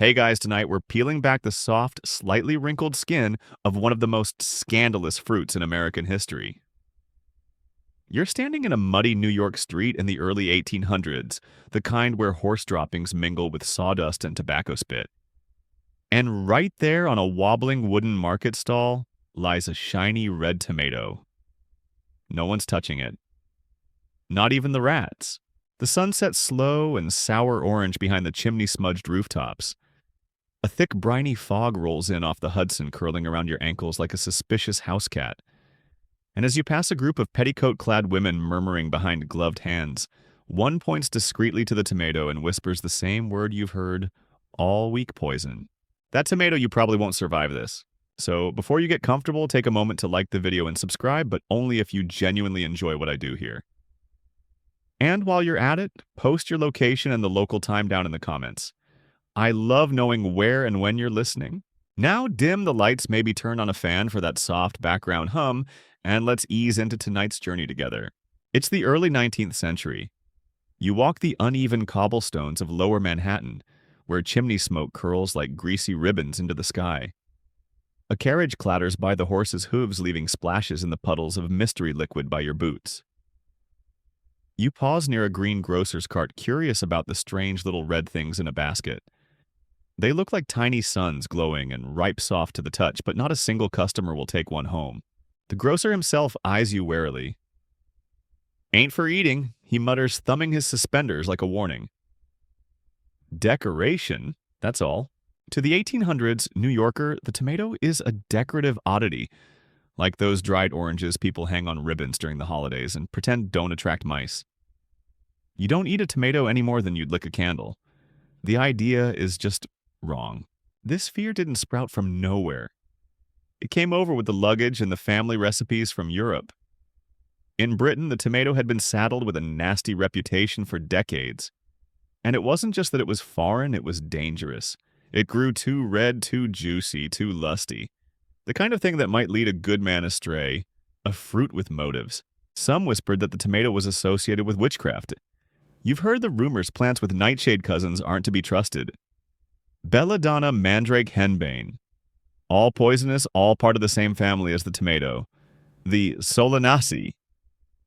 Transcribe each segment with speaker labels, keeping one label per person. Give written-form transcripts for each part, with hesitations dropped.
Speaker 1: Hey guys, tonight we're peeling back the soft, slightly wrinkled skin of one of the most scandalous fruits in American history. You're standing in a muddy New York street in the early 1800s, the kind where horse droppings mingle with sawdust and tobacco spit. And right there on a wobbling wooden market stall lies a shiny red tomato. No one's touching it. Not even the rats. The sun sets slow and sour orange behind the chimney-smudged rooftops. A thick, briny fog rolls in off the Hudson, curling around your ankles like a suspicious house cat. And as you pass a group of petticoat-clad women murmuring behind gloved hands, one points discreetly to the tomato and whispers the same word you've heard all week: poison. That tomato, you probably won't survive this. So before you get comfortable, take a moment to like the video and subscribe, but only if you genuinely enjoy what I do here. And while you're at it, post your location and the local time down in the comments. I love knowing where and when you're listening. Now dim the lights, maybe turn on a fan for that soft background hum, and let's ease into tonight's journey together. It's the early 19th century. You walk the uneven cobblestones of lower Manhattan, where chimney smoke curls like greasy ribbons into the sky. A carriage clatters by the horse's hooves, leaving splashes in the puddles of mystery liquid by your boots. You pause near a green grocer's cart, curious about the strange little red things in a basket. They look like tiny suns, glowing and ripe soft to the touch, but not a single customer will take one home. The grocer himself eyes you warily. "Ain't for eating," he mutters, thumbing his suspenders like a warning. Decoration, that's all. To the 1800s New Yorker, the tomato is a decorative oddity, like those dried oranges people hang on ribbons during the holidays and pretend don't attract mice. You don't eat a tomato any more than you'd lick a candle. The idea is just wrong. This fear didn't sprout from nowhere. It came over with the luggage and the family recipes from Europe. In Britain, the tomato had been saddled with a nasty reputation for decades. And it wasn't just that it was foreign, it was dangerous. It grew too red, too juicy, too lusty. The kind of thing that might lead a good man astray, a fruit with motives. Some whispered that the tomato was associated with witchcraft. You've heard the rumors plants with nightshade cousins aren't to be trusted. Belladonna mandrake henbane. All poisonous, all part of the same family as the tomato. The Solanaceae.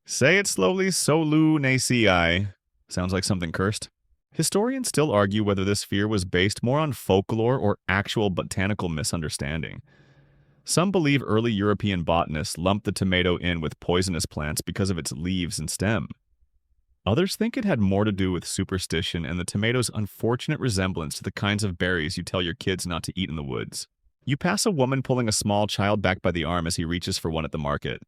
Speaker 1: Say it slowly, Solanaceae. Sounds like something cursed. Historians still argue whether this fear was based more on folklore or actual botanical misunderstanding. Some believe early European botanists lumped the tomato in with poisonous plants because of its leaves and stem. Others think it had more to do with superstition and the tomato's unfortunate resemblance to the kinds of berries you tell your kids not to eat in the woods. You pass a woman pulling a small child back by the arm as he reaches for one at the market.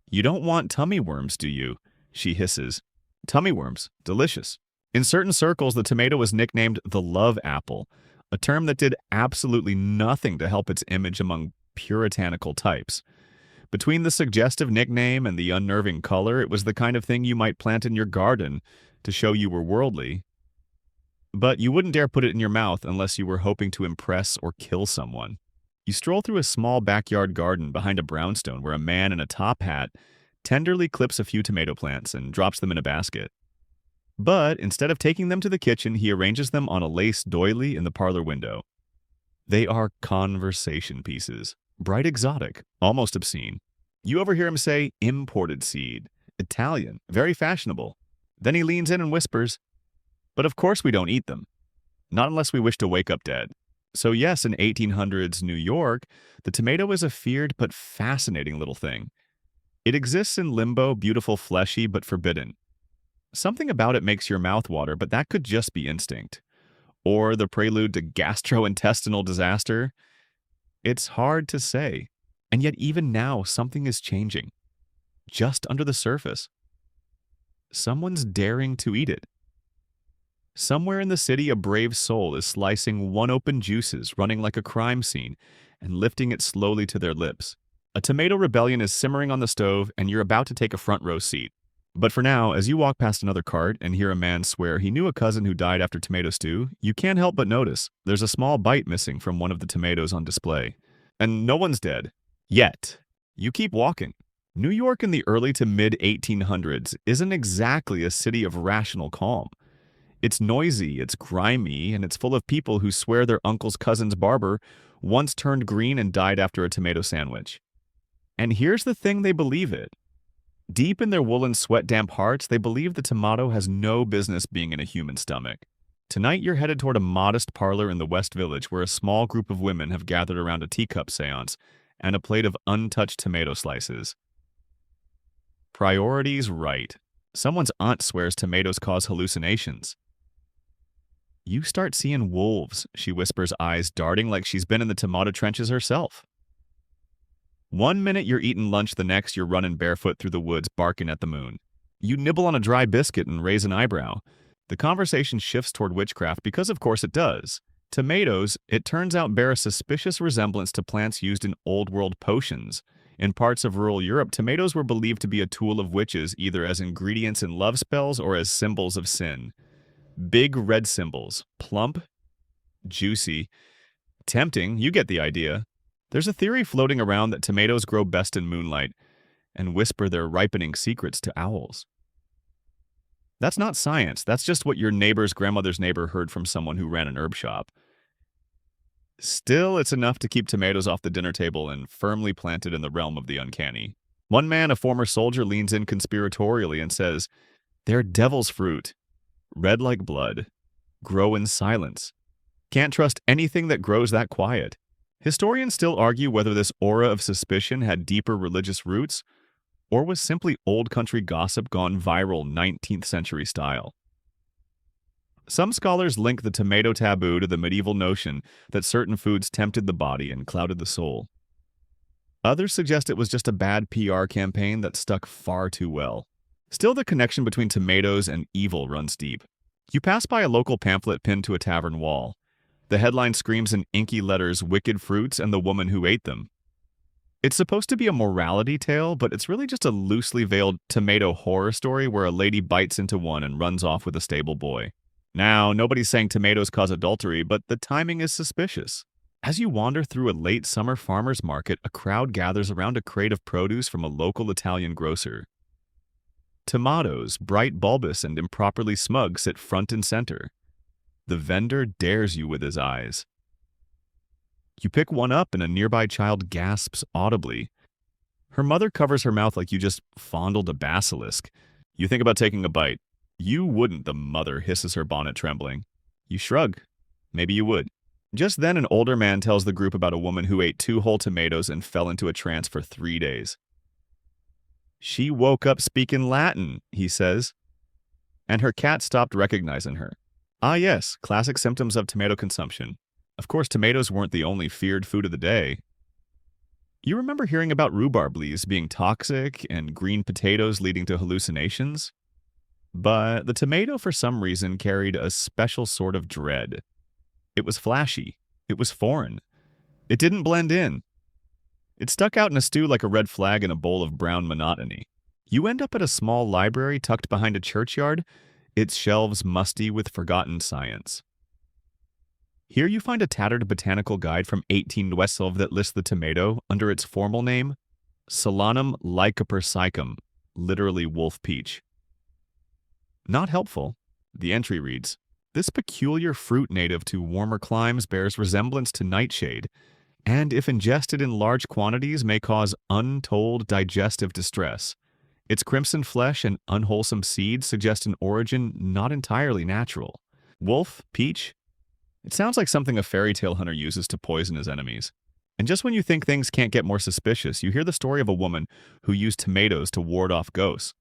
Speaker 1: "You don't want tummy worms, do you?" she hisses. Tummy worms, delicious. In certain circles, the tomato was nicknamed the love apple, a term that did absolutely nothing to help its image among puritanical types. Between the suggestive nickname and the unnerving color, it was the kind of thing you might plant in your garden to show you were worldly. But you wouldn't dare put it in your mouth unless you were hoping to impress or kill someone. You stroll through a small backyard garden behind a brownstone where a man in a top hat tenderly clips a few tomato plants and drops them in a basket. But instead of taking them to the kitchen, he arranges them on a lace doily in the parlor window. They are conversation pieces. Bright exotic, almost obscene. You overhear him say, "imported seed, Italian, very fashionable." Then he leans in and whispers, "But of course we don't eat them. Not unless we wish to wake up dead." So yes, in 1800s New York, the tomato is a feared but fascinating little thing. It exists in limbo, beautiful, fleshy, but forbidden. Something about it makes your mouth water, but that could just be instinct. Or the prelude to gastrointestinal disaster. It's hard to say. And yet even now, something is changing. Just under the surface. Someone's daring to eat it. Somewhere in the city, a brave soul is slicing one open juices, running like a crime scene, and lifting it slowly to their lips. A tomato rebellion is simmering on the stove, and you're about to take a front row seat. But for now, as you walk past another cart and hear a man swear he knew a cousin who died after tomato stew, you can't help but notice there's a small bite missing from one of the tomatoes on display. And no one's dead. Yet. You keep walking. New York in the early to mid-1800s isn't exactly a city of rational calm. It's noisy, it's grimy, and it's full of people who swear their uncle's cousin's barber once turned green and died after a tomato sandwich. And here's the thing, they believe it. Deep in their woolen sweat-damp hearts, they believe the tomato has no business being in a human stomach. Tonight, you're headed toward a modest parlor in the West Village where a small group of women have gathered around a teacup seance and a plate of untouched tomato slices. Priorities right. Someone's aunt swears tomatoes cause hallucinations. You start seeing wolves, she whispers, eyes darting like she's been in the tomato trenches herself. One minute you're eating lunch, the next you're running barefoot through the woods barking at the moon. You nibble on a dry biscuit and raise an eyebrow. The conversation shifts toward witchcraft because of course it does. Tomatoes, it turns out, bear a suspicious resemblance to plants used in Old World potions. In parts of rural Europe, tomatoes were believed to be a tool of witches, either as ingredients in love spells or as symbols of sin. Big red symbols. Plump, juicy, tempting, you get the idea. There's a theory floating around that tomatoes grow best in moonlight and whisper their ripening secrets to owls. That's not science, that's just what your neighbor's grandmother's neighbor heard from someone who ran an herb shop. Still, it's enough to keep tomatoes off the dinner table and firmly planted in the realm of the uncanny. One man, a former soldier, leans in conspiratorially and says, "They're devil's fruit. Red like blood. Grow in silence. Can't trust anything that grows that quiet." Historians still argue whether this aura of suspicion had deeper religious roots or was simply old country gossip gone viral 19th century style. Some scholars link the tomato taboo to the medieval notion that certain foods tempted the body and clouded the soul. Others suggest it was just a bad PR campaign that stuck far too well. Still, the connection between tomatoes and evil runs deep. You pass by a local pamphlet pinned to a tavern wall. The headline screams in inky letters, "Wicked fruits and the woman who ate them." It's supposed to be a morality tale, but it's really just a loosely veiled tomato horror story where a lady bites into one and runs off with a stable boy. Now, nobody's saying tomatoes cause adultery, but the timing is suspicious. As you wander through a late summer farmer's market, a crowd gathers around a crate of produce from a local Italian grocer. Tomatoes, bright bulbous and improperly smug, sit front and center. The vendor dares you with his eyes. You pick one up and a nearby child gasps audibly. Her mother covers her mouth like you just fondled a basilisk. You think about taking a bite. You wouldn't, the mother hisses, her bonnet trembling. You shrug. Maybe you would. Just then, an older man tells the group about a woman who ate 2 whole tomatoes and fell into a trance for 3 days. "She woke up speaking Latin," he says. And her cat stopped recognizing her. Ah yes, classic symptoms of tomato consumption. Of course, tomatoes weren't the only feared food of the day. You remember hearing about rhubarb leaves being toxic and green potatoes leading to hallucinations? But the tomato, for some reason, carried a special sort of dread. It was flashy. It was foreign. It didn't blend in. It stuck out in a stew like a red flag in a bowl of brown monotony. You end up at a small library tucked behind a churchyard, its shelves musty with forgotten science. Here you find a tattered botanical guide from 1812 that lists the tomato under its formal name, Solanum lycopersicum, literally wolf peach. Not helpful. The entry reads, "This peculiar fruit native to warmer climes bears resemblance to nightshade, and if ingested in large quantities may cause untold digestive distress. Its crimson flesh and unwholesome seeds suggest an origin not entirely natural." Wolf, peach? It sounds like something a fairy tale hunter uses to poison his enemies. And just when you think things can't get more suspicious, you hear the story of a woman who used tomatoes to ward off ghosts.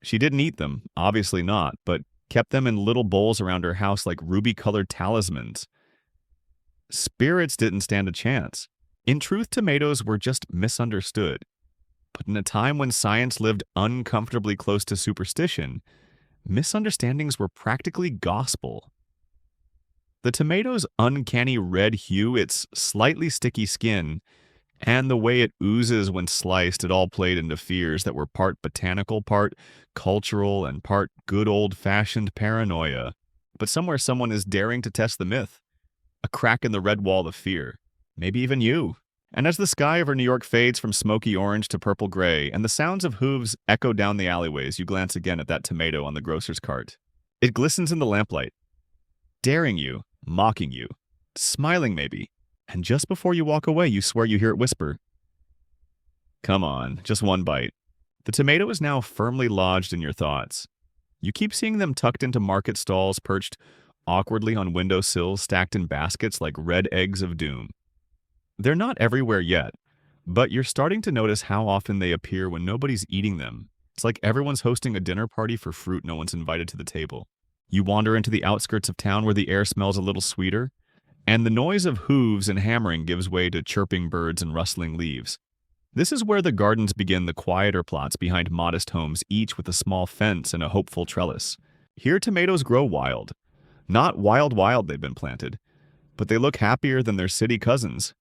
Speaker 1: She didn't eat them, obviously not, but kept them in little bowls around her house like ruby-colored talismans. Spirits didn't stand a chance. In truth, tomatoes were just misunderstood. But in a time when science lived uncomfortably close to superstition, misunderstandings were practically gospel. The tomato's uncanny red hue, its slightly sticky skin, and the way it oozes when sliced, it all played into fears that were part botanical, part cultural, and part good old-fashioned paranoia. But somewhere someone is daring to test the myth. A crack in the red wall of fear. Maybe even you. And as the sky over New York fades from smoky orange to purple gray, and the sounds of hooves echo down the alleyways, you glance again at that tomato on the grocer's cart. It glistens in the lamplight, daring you, mocking you, smiling maybe. And just before you walk away, you swear you hear it whisper, "Come on, just one bite." The tomato is now firmly lodged in your thoughts. You keep seeing them tucked into market stalls, perched awkwardly on window sills, stacked in baskets like red eggs of doom. They're not everywhere yet, but you're starting to notice how often they appear when nobody's eating them. It's like everyone's hosting a dinner party for fruit no one's invited to the table. You wander into the outskirts of town where the air smells a little sweeter, and the noise of hooves and hammering gives way to chirping birds and rustling leaves. This is where the gardens begin, the quieter plots behind modest homes, each with a small fence and a hopeful trellis. Here tomatoes grow wild. Not wild they've been planted, but they look happier than their city cousins.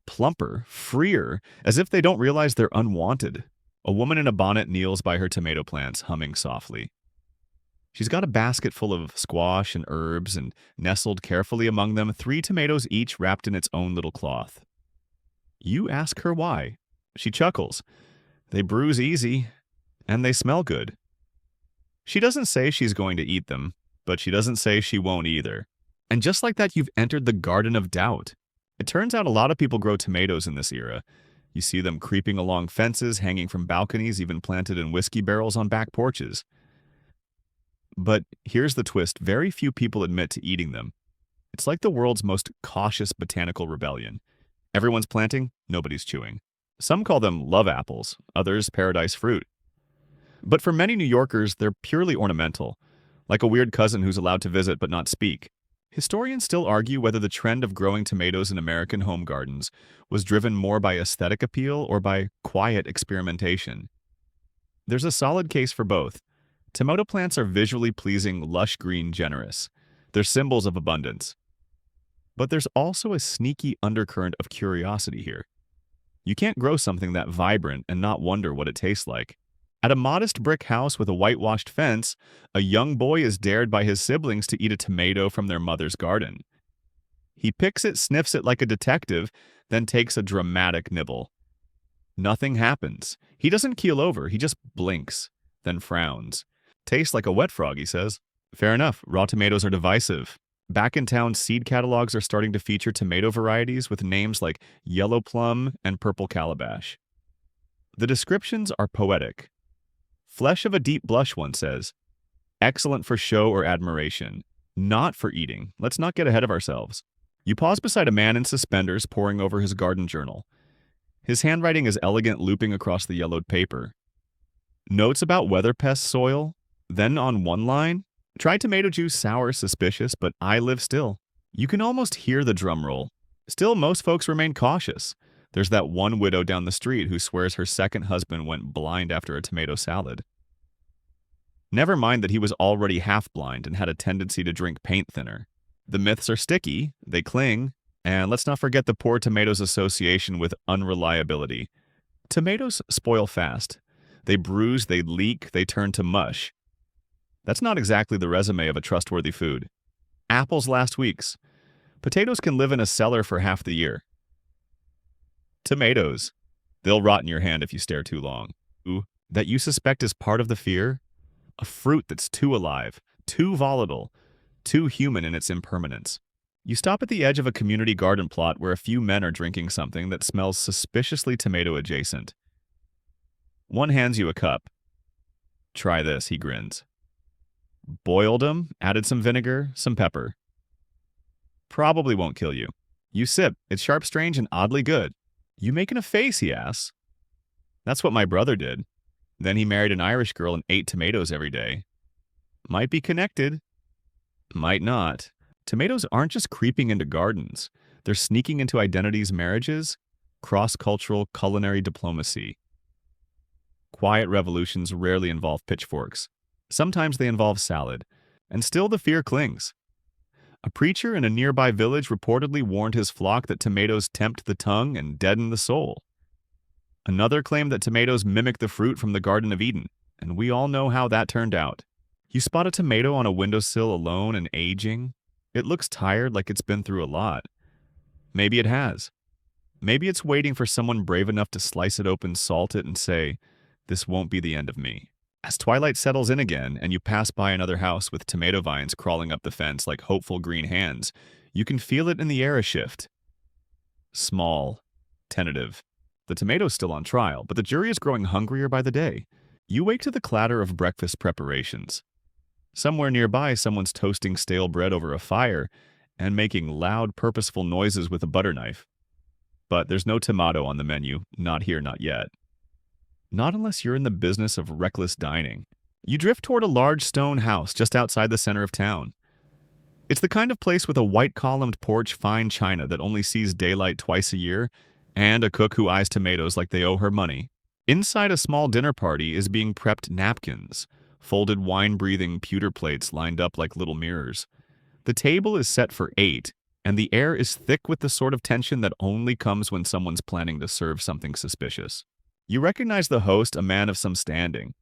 Speaker 1: Plumper, freer, as if they don't realize they're unwanted. A woman in a bonnet kneels by her tomato plants, humming softly. She's got a basket full of squash and herbs, and nestled carefully among them 3 tomatoes each wrapped in its own little cloth. You ask her why. She chuckles. They bruise easy, and they smell good. She doesn't say she's going to eat them, but she doesn't say she won't either. And just like that, you've entered the garden of doubt. It turns out a lot of people grow tomatoes in this era. You see them creeping along fences, hanging from balconies, even planted in whiskey barrels on back porches. But here's the twist. Very few people admit to eating them. It's like the world's most cautious botanical rebellion. Everyone's planting, nobody's chewing. Some call them love apples, others paradise fruit. But for many New Yorkers, they're purely ornamental, like a weird cousin who's allowed to visit but not speak. Historians still argue whether the trend of growing tomatoes in American home gardens was driven more by aesthetic appeal or by quiet experimentation. There's a solid case for both. Tomato plants are visually pleasing, lush green, generous. They're symbols of abundance. But there's also a sneaky undercurrent of curiosity here. You can't grow something that vibrant and not wonder what it tastes like. At a modest brick house with a whitewashed fence, a young boy is dared by his siblings to eat a tomato from their mother's garden. He picks it, sniffs it like a detective, then takes a dramatic nibble. Nothing happens. He doesn't keel over, he just blinks, then frowns. "Tastes like a wet frog," he says. Fair enough, raw tomatoes are divisive. Back in town, seed catalogs are starting to feature tomato varieties with names like yellow plum and purple calabash. The descriptions are poetic. "Flesh of a deep blush," one says. "Excellent for show or admiration. Not for eating. Let's not get ahead of ourselves." You pause beside a man in suspenders poring over his garden journal. His handwriting is elegant, looping across the yellowed paper. Notes about weather pest soil. Then on one line, "Try tomato juice sour, suspicious, but I live still." You can almost hear the drum roll. Still, most folks remain cautious. There's that one widow down the street who swears her second husband went blind after a tomato salad. Never mind that he was already half blind and had a tendency to drink paint thinner. The myths are sticky, they cling, and let's not forget the poor tomato's association with unreliability. Tomatoes spoil fast. They bruise, they leak, they turn to mush. That's not exactly the resume of a trustworthy food. Apples last weeks. Potatoes can live in a cellar for half the year. Tomatoes. They'll rot in your hand if you stare too long. Ooh, that you suspect is part of the fear? A fruit that's too alive, too volatile, too human in its impermanence. You stop at the edge of a community garden plot where a few men are drinking something that smells suspiciously tomato-adjacent. One hands you a cup. "Try this," he grins. Boiled 'em, added some vinegar, some pepper. Probably won't kill you. You sip. It's sharp, strange, and oddly good. "You making a face?" he asks. "That's what my brother did. Then he married an Irish girl and ate tomatoes every day." Might be connected. Might not. Tomatoes aren't just creeping into gardens. They're sneaking into identities, marriages, cross-cultural culinary diplomacy. Quiet revolutions rarely involve pitchforks. Sometimes they involve salad. And still the fear clings. A preacher in a nearby village reportedly warned his flock that tomatoes tempt the tongue and deaden the soul. Another claimed that tomatoes mimic the fruit from the Garden of Eden, and we all know how that turned out. You spot a tomato on a windowsill alone and aging. It looks tired, like it's been through a lot. Maybe it has. Maybe it's waiting for someone brave enough to slice it open, salt it, and say, "This won't be the end of me." As twilight settles in again and you pass by another house with tomato vines crawling up the fence like hopeful green hands, you can feel it in the air a shift. Small, tentative. The tomato's still on trial, but the jury is growing hungrier by the day. You wake to the clatter of breakfast preparations. Somewhere nearby, someone's toasting stale bread over a fire and making loud, purposeful noises with a butter knife. But there's no tomato on the menu, not here, not yet. Not unless you're in the business of reckless dining. You drift toward a large stone house just outside the center of town. It's the kind of place with a white-columned porch fine china that only sees daylight twice a year, and a cook who eyes tomatoes like they owe her money. Inside a small dinner party is being prepped napkins, folded wine-breathing pewter plates lined up like little mirrors. The table is set for 8, and the air is thick with the sort of tension that only comes when someone's planning to serve something suspicious. You recognize the host, a man of some standing.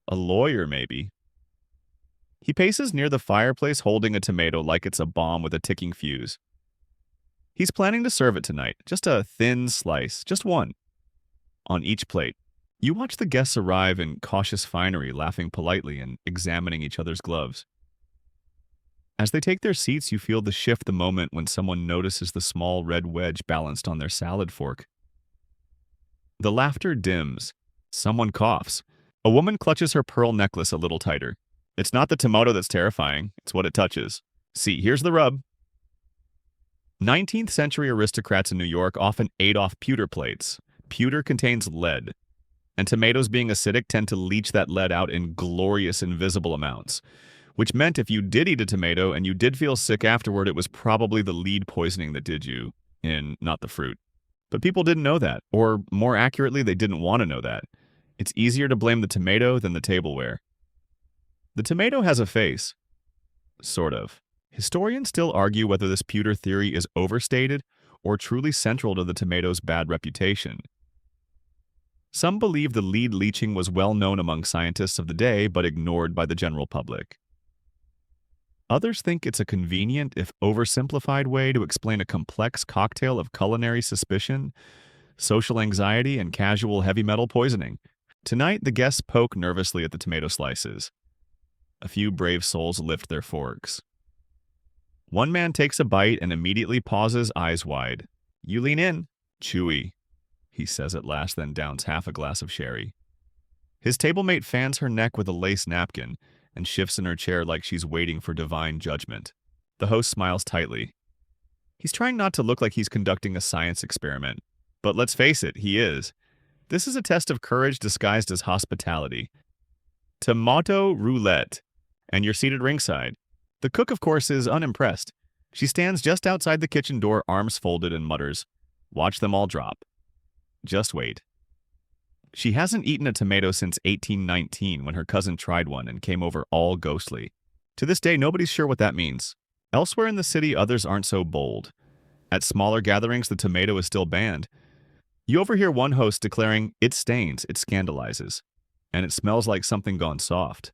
Speaker 1: A lawyer, maybe. He paces near the fireplace holding a tomato like it's a bomb with a ticking fuse. He's planning to serve it tonight, just a thin slice, just one. On each plate, you watch the guests arrive in cautious finery, laughing politely and examining each other's gloves. As they take their seats, you feel the shift the moment when someone notices the small red wedge balanced on their salad fork. The laughter dims. Someone coughs. A woman clutches her pearl necklace a little tighter. It's not the tomato that's terrifying, it's what it touches. See, here's the rub. 19th century aristocrats in New York often ate off pewter plates. Pewter contains lead, and tomatoes being acidic tend to leach that lead out in glorious invisible amounts, which meant if you did eat a tomato and you did feel sick afterward, it was probably the lead poisoning that did you in, not the fruit. But people didn't know that, or more accurately, they didn't want to know that. It's easier to blame the tomato than the tableware. The tomato has a face. Sort of. Historians still argue whether this pewter theory is overstated or truly central to the tomato's bad reputation. Some believe the lead leaching was well known among scientists of the day but ignored by the general public. Others think it's a convenient, if oversimplified, way to explain a complex cocktail of culinary suspicion, social anxiety, and casual heavy metal poisoning. Tonight, the guests poke nervously at the tomato slices. A few brave souls lift their forks. One man takes a bite and immediately pauses, eyes wide. You lean in. Chewy, he says at last, then downs half a glass of sherry. His tablemate fans her neck with a lace napkin and shifts in her chair like she's waiting for divine judgment. The host smiles tightly. He's trying not to look like he's conducting a science experiment, but let's face it, he is. This is a test of courage disguised as hospitality. Tomato roulette, and you're seated ringside. The cook, of course, is unimpressed. She stands just outside the kitchen door, arms folded, and mutters, "Watch them all drop. Just wait." She hasn't eaten a tomato since 1819 when her cousin tried one and came over all ghostly. To this day, nobody's sure what that means. Elsewhere in the city, others aren't so bold. At smaller gatherings, the tomato is still banned. You overhear one host declaring, "It stains, it scandalizes, and it smells like something gone soft."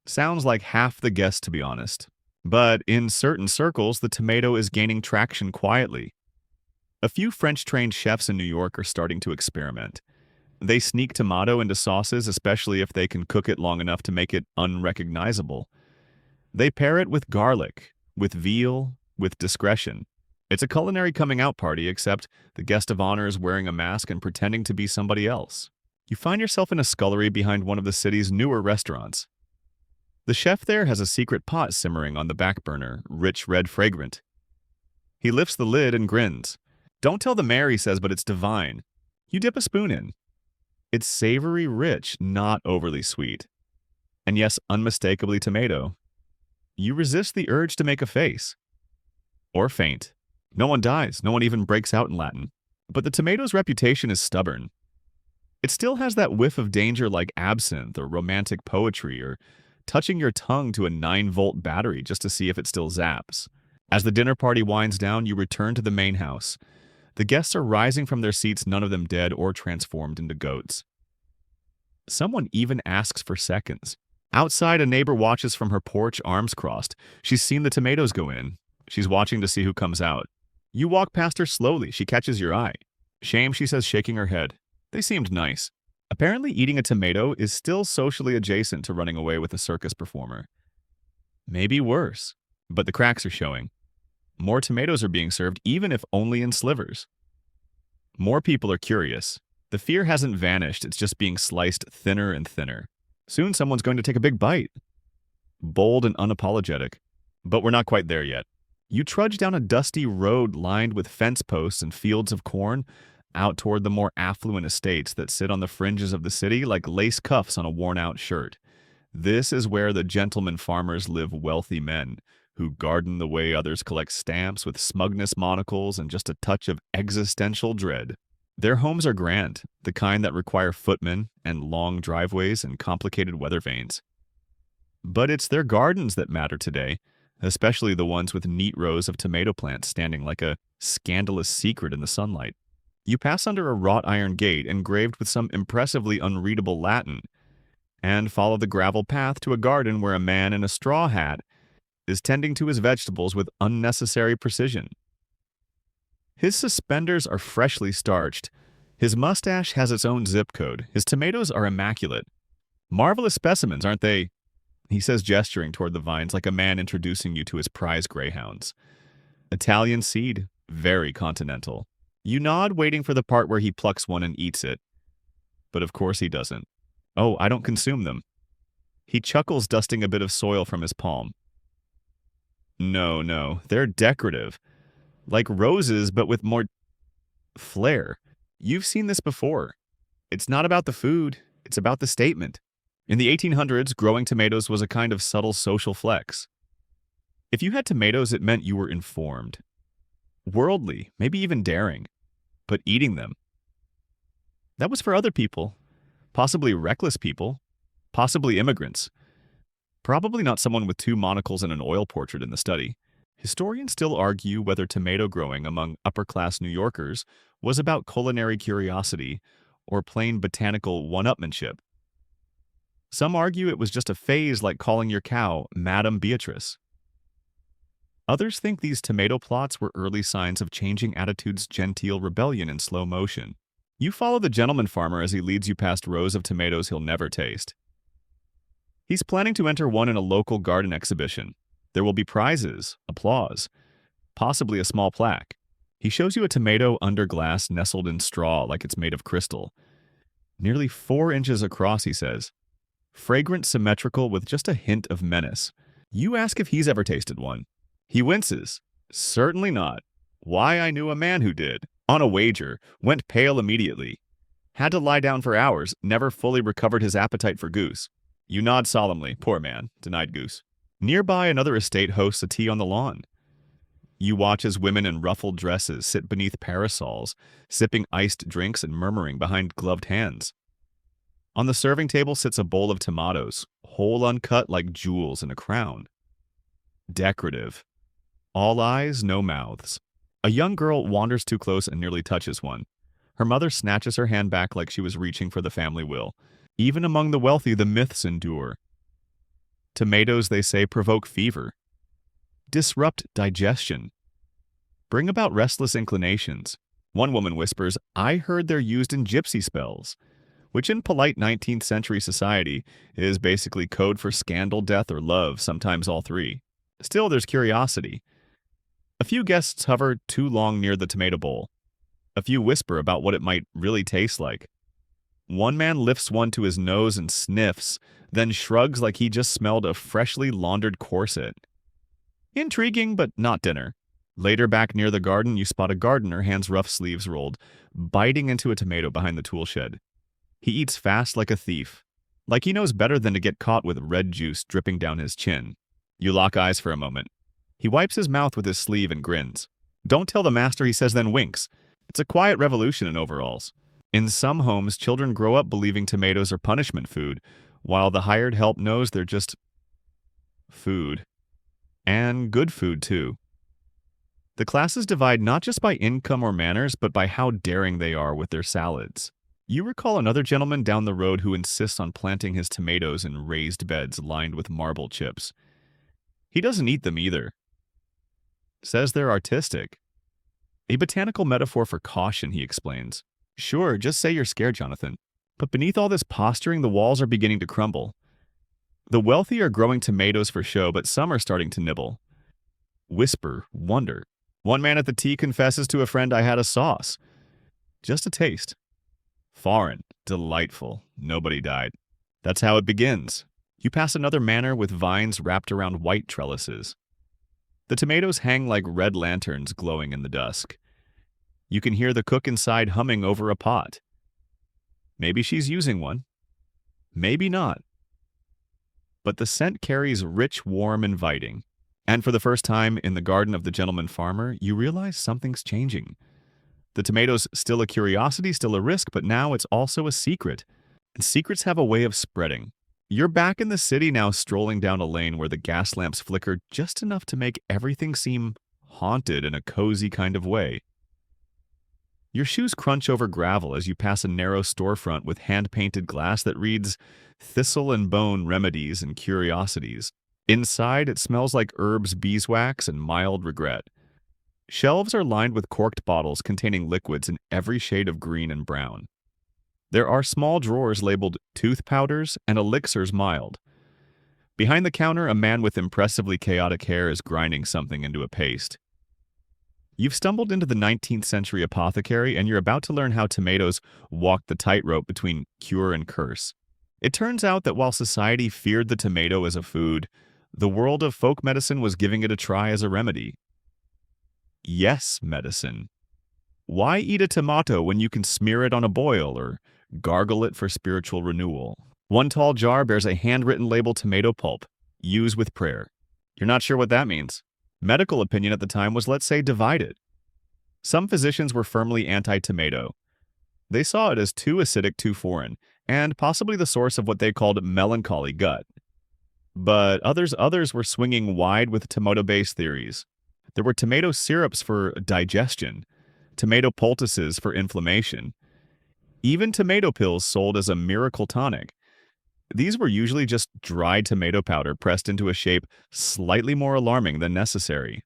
Speaker 1: Sounds like half the guests, to be honest. But in certain circles, the tomato is gaining traction quietly. A few French-trained chefs in New York are starting to experiment. They sneak tomato into sauces, especially if they can cook it long enough to make it unrecognizable. They pair it with garlic, with veal, with discretion. It's a culinary coming-out party, except the guest of honor is wearing a mask and pretending to be somebody else. You find yourself in a scullery behind one of the city's newer restaurants. The chef there has a secret pot simmering on the back burner, rich red fragrant. He lifts the lid and grins. "Don't tell the mayor," he says, "but it's divine." You dip a spoon in. It's savory rich, not overly sweet. And yes, unmistakably tomato. You resist the urge to make a face. Or faint. No one dies, no one even breaks out in Latin. But the tomato's reputation is stubborn. It still has that whiff of danger like absinthe or romantic poetry or touching your tongue to a 9-volt battery just to see if it still zaps. As the dinner party winds down, you return to the main house. The guests are rising from their seats, none of them dead or transformed into goats. Someone even asks for seconds. Outside, a neighbor watches from her porch, arms crossed. She's seen the tomatoes go in. She's watching to see who comes out. You walk past her slowly. She catches your eye. "Shame," she says, shaking her head. "They seemed nice." Apparently, eating a tomato is still socially adjacent to running away with a circus performer. Maybe worse, but the cracks are showing. More tomatoes are being served, even if only in slivers. More people are curious. The fear hasn't vanished, it's just being sliced thinner and thinner. Soon someone's going to take a big bite. Bold and unapologetic. But we're not quite there yet. You trudge down a dusty road lined with fence posts and fields of corn, out toward the more affluent estates that sit on the fringes of the city like lace cuffs on a worn-out shirt. This is where the gentleman farmers live, wealthy men who garden the way others collect stamps with smugness monocles and just a touch of existential dread. Their homes are grand, the kind that require footmen and long driveways and complicated weather vanes. But it's their gardens that matter today, especially the ones with neat rows of tomato plants standing like a scandalous secret in the sunlight. You pass under a wrought iron gate engraved with some impressively unreadable Latin, and follow the gravel path to a garden where a man in a straw hat is tending to his vegetables with unnecessary precision. His suspenders are freshly starched. His mustache has its own zip code. His tomatoes are immaculate. Marvelous specimens, aren't they? He says, gesturing toward the vines like a man introducing you to his prize greyhounds. Italian seed, very continental. You nod, waiting for the part where he plucks one and eats it. But of course he doesn't. Oh, I don't consume them. He chuckles, dusting a bit of soil from his palm. No, they're decorative. Like roses, but with more flair. You've seen this before. It's not about the food, it's about the statement. In the 1800s, growing tomatoes was a kind of subtle social flex. If you had tomatoes, it meant you were informed. Worldly, maybe even daring. But eating them, that was for other people. Possibly reckless people. Possibly immigrants. Probably not someone with two monocles and an oil portrait in the study. Historians still argue whether tomato growing among upper-class New Yorkers was about culinary curiosity or plain botanical one-upmanship. Some argue it was just a phase like calling your cow Madame Beatrice. Others think these tomato plots were early signs of changing attitudes' genteel rebellion in slow motion. You follow the gentleman farmer as he leads you past rows of tomatoes he'll never taste. He's planning to enter one in a local garden exhibition. There will be prizes, applause, possibly a small plaque. He shows you a tomato under glass nestled in straw like it's made of crystal. Nearly 4 inches across, he says. Fragrant, symmetrical, with just a hint of menace. You ask if he's ever tasted one. He winces. Certainly not. Why, I knew a man who did. On a wager. Went pale immediately. Had to lie down for hours. Never fully recovered his appetite for goose. You nod solemnly. Poor man. Denied goose. Nearby, another estate hosts a tea on the lawn. You watch as women in ruffled dresses sit beneath parasols, sipping iced drinks and murmuring behind gloved hands. On the serving table sits a bowl of tomatoes, whole uncut like jewels in a crown. Decorative. All eyes, no mouths. A young girl wanders too close and nearly touches one. Her mother snatches her hand back like she was reaching for the family will. Even among the wealthy, the myths endure. Tomatoes, they say, provoke fever. Disrupt digestion. Bring about restless inclinations. One woman whispers, I heard they're used in gypsy spells, which in polite 19th century society is basically code for scandal, death, or love, sometimes all three. Still, there's curiosity. A few guests hover too long near the tomato bowl. A few whisper about what it might really taste like. One man lifts one to his nose and sniffs, then shrugs like he just smelled a freshly laundered corset. Intriguing, but not dinner. Later, back near the garden, you spot a gardener, hands rough sleeves rolled, biting into a tomato behind the tool shed. He eats fast like a thief, like he knows better than to get caught with red juice dripping down his chin. You lock eyes for a moment. He wipes his mouth with his sleeve and grins. Don't tell the master, he says, then winks. It's a quiet revolution in overalls. In some homes, children grow up believing tomatoes are punishment food, while the hired help knows they're just food. And good food, too. The classes divide not just by income or manners, but by how daring they are with their salads. You recall another gentleman down the road who insists on planting his tomatoes in raised beds lined with marble chips. He doesn't eat them either. Says they're artistic. A botanical metaphor for caution, he explains. Sure, just say you're scared, Jonathan. But beneath all this posturing, the walls are beginning to crumble. The wealthy are growing tomatoes for show, but some are starting to nibble. Whisper, wonder. One man at the tea confesses to a friend, "I had a sauce. Just a taste. Foreign, delightful, nobody died." That's how it begins. You pass another manor with vines wrapped around white trellises. The tomatoes hang like red lanterns glowing in the dusk. You can hear the cook inside humming over a pot. Maybe she's using one. Maybe not. But the scent carries rich, warm, inviting. And for the first time in the garden of the gentleman farmer, you realize something's changing. The tomato's still a curiosity, still a risk, but now it's also a secret. And secrets have a way of spreading. You're back in the city now, strolling down a lane where the gas lamps flicker just enough to make everything seem haunted in a cozy kind of way. Your shoes crunch over gravel as you pass a narrow storefront with hand-painted glass that reads Thistle and Bone Remedies and Curiosities. Inside, it smells like herbs, beeswax, and mild regret. Shelves are lined with corked bottles containing liquids in every shade of green and brown. There are small drawers labeled tooth powders and elixirs mild. Behind the counter, a man with impressively chaotic hair is grinding something into a paste. You've stumbled into the 19th century apothecary, and you're about to learn how tomatoes walk the tightrope between cure and curse. It turns out that while society feared the tomato as a food, the world of folk medicine was giving it a try as a remedy. Yes, medicine. Why eat a tomato when you can smear it on a boil or gargle it for spiritual renewal? One tall jar bears a handwritten label, tomato pulp. Use with prayer. You're not sure what that means. Medical opinion at the time was, let's say, divided. Some physicians were firmly anti-tomato. They saw it as too acidic, too foreign, and possibly the source of what they called melancholy gut. But others were swinging wide with tomato-based theories. There were tomato syrups for digestion, tomato poultices for inflammation, even tomato pills sold as a miracle tonic. These were usually just dry tomato powder pressed into a shape slightly more alarming than necessary.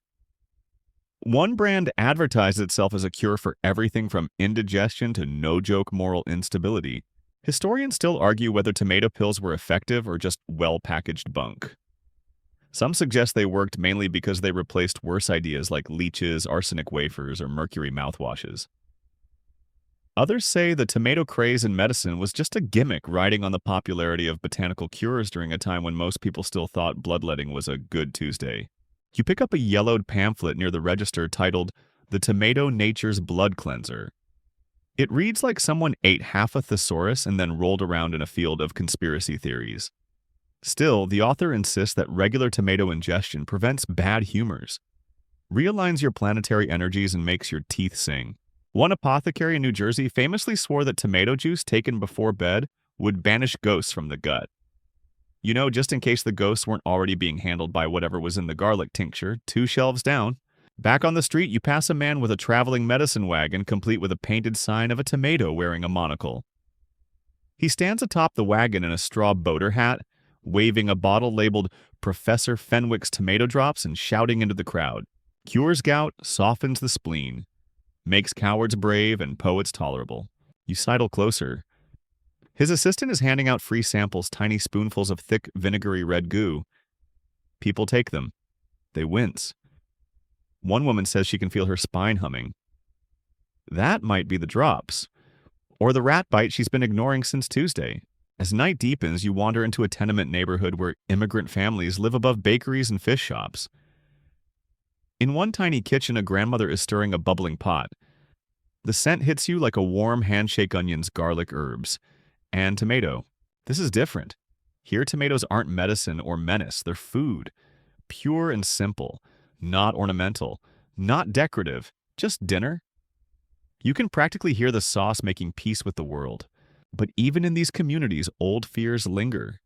Speaker 1: One brand advertised itself as a cure for everything from indigestion to no-joke moral instability. Historians still argue whether tomato pills were effective or just well-packaged bunk. Some suggest they worked mainly because they replaced worse ideas like leeches, arsenic wafers, or mercury mouthwashes. Others say the tomato craze in medicine was just a gimmick riding on the popularity of botanical cures during a time when most people still thought bloodletting was a good Tuesday. You pick up a yellowed pamphlet near the register titled The Tomato Nature's Blood Cleanser. It reads like someone ate half a thesaurus and then rolled around in a field of conspiracy theories. Still, the author insists that regular tomato ingestion prevents bad humors, realigns your planetary energies, and makes your teeth sing. One apothecary in New Jersey famously swore that tomato juice taken before bed would banish ghosts from the gut. You know, just in case the ghosts weren't already being handled by whatever was in the garlic tincture, 2 shelves down. Back on the street, you pass a man with a traveling medicine wagon complete with a painted sign of a tomato wearing a monocle. He stands atop the wagon in a straw boater hat, waving a bottle labeled Professor Fenwick's Tomato Drops and shouting into the crowd. Cures gout, softens the spleen, makes cowards brave and poets tolerable. You sidle closer. His assistant is handing out free samples, tiny spoonfuls of thick, vinegary red goo. People take them. They wince. One woman says she can feel her spine humming. That might be the drops, or the rat bite she's been ignoring since Tuesday. As night deepens, you wander into a tenement neighborhood where immigrant families live above bakeries and fish shops. In one tiny kitchen, a grandmother is stirring a bubbling pot. The scent hits you like a warm handshake, onions, garlic, herbs, and tomato. This is different. Here, tomatoes aren't medicine or menace. They're food. Pure and simple. Not ornamental. Not decorative. Just dinner. You can practically hear the sauce making peace with the world. But even in these communities, old fears linger.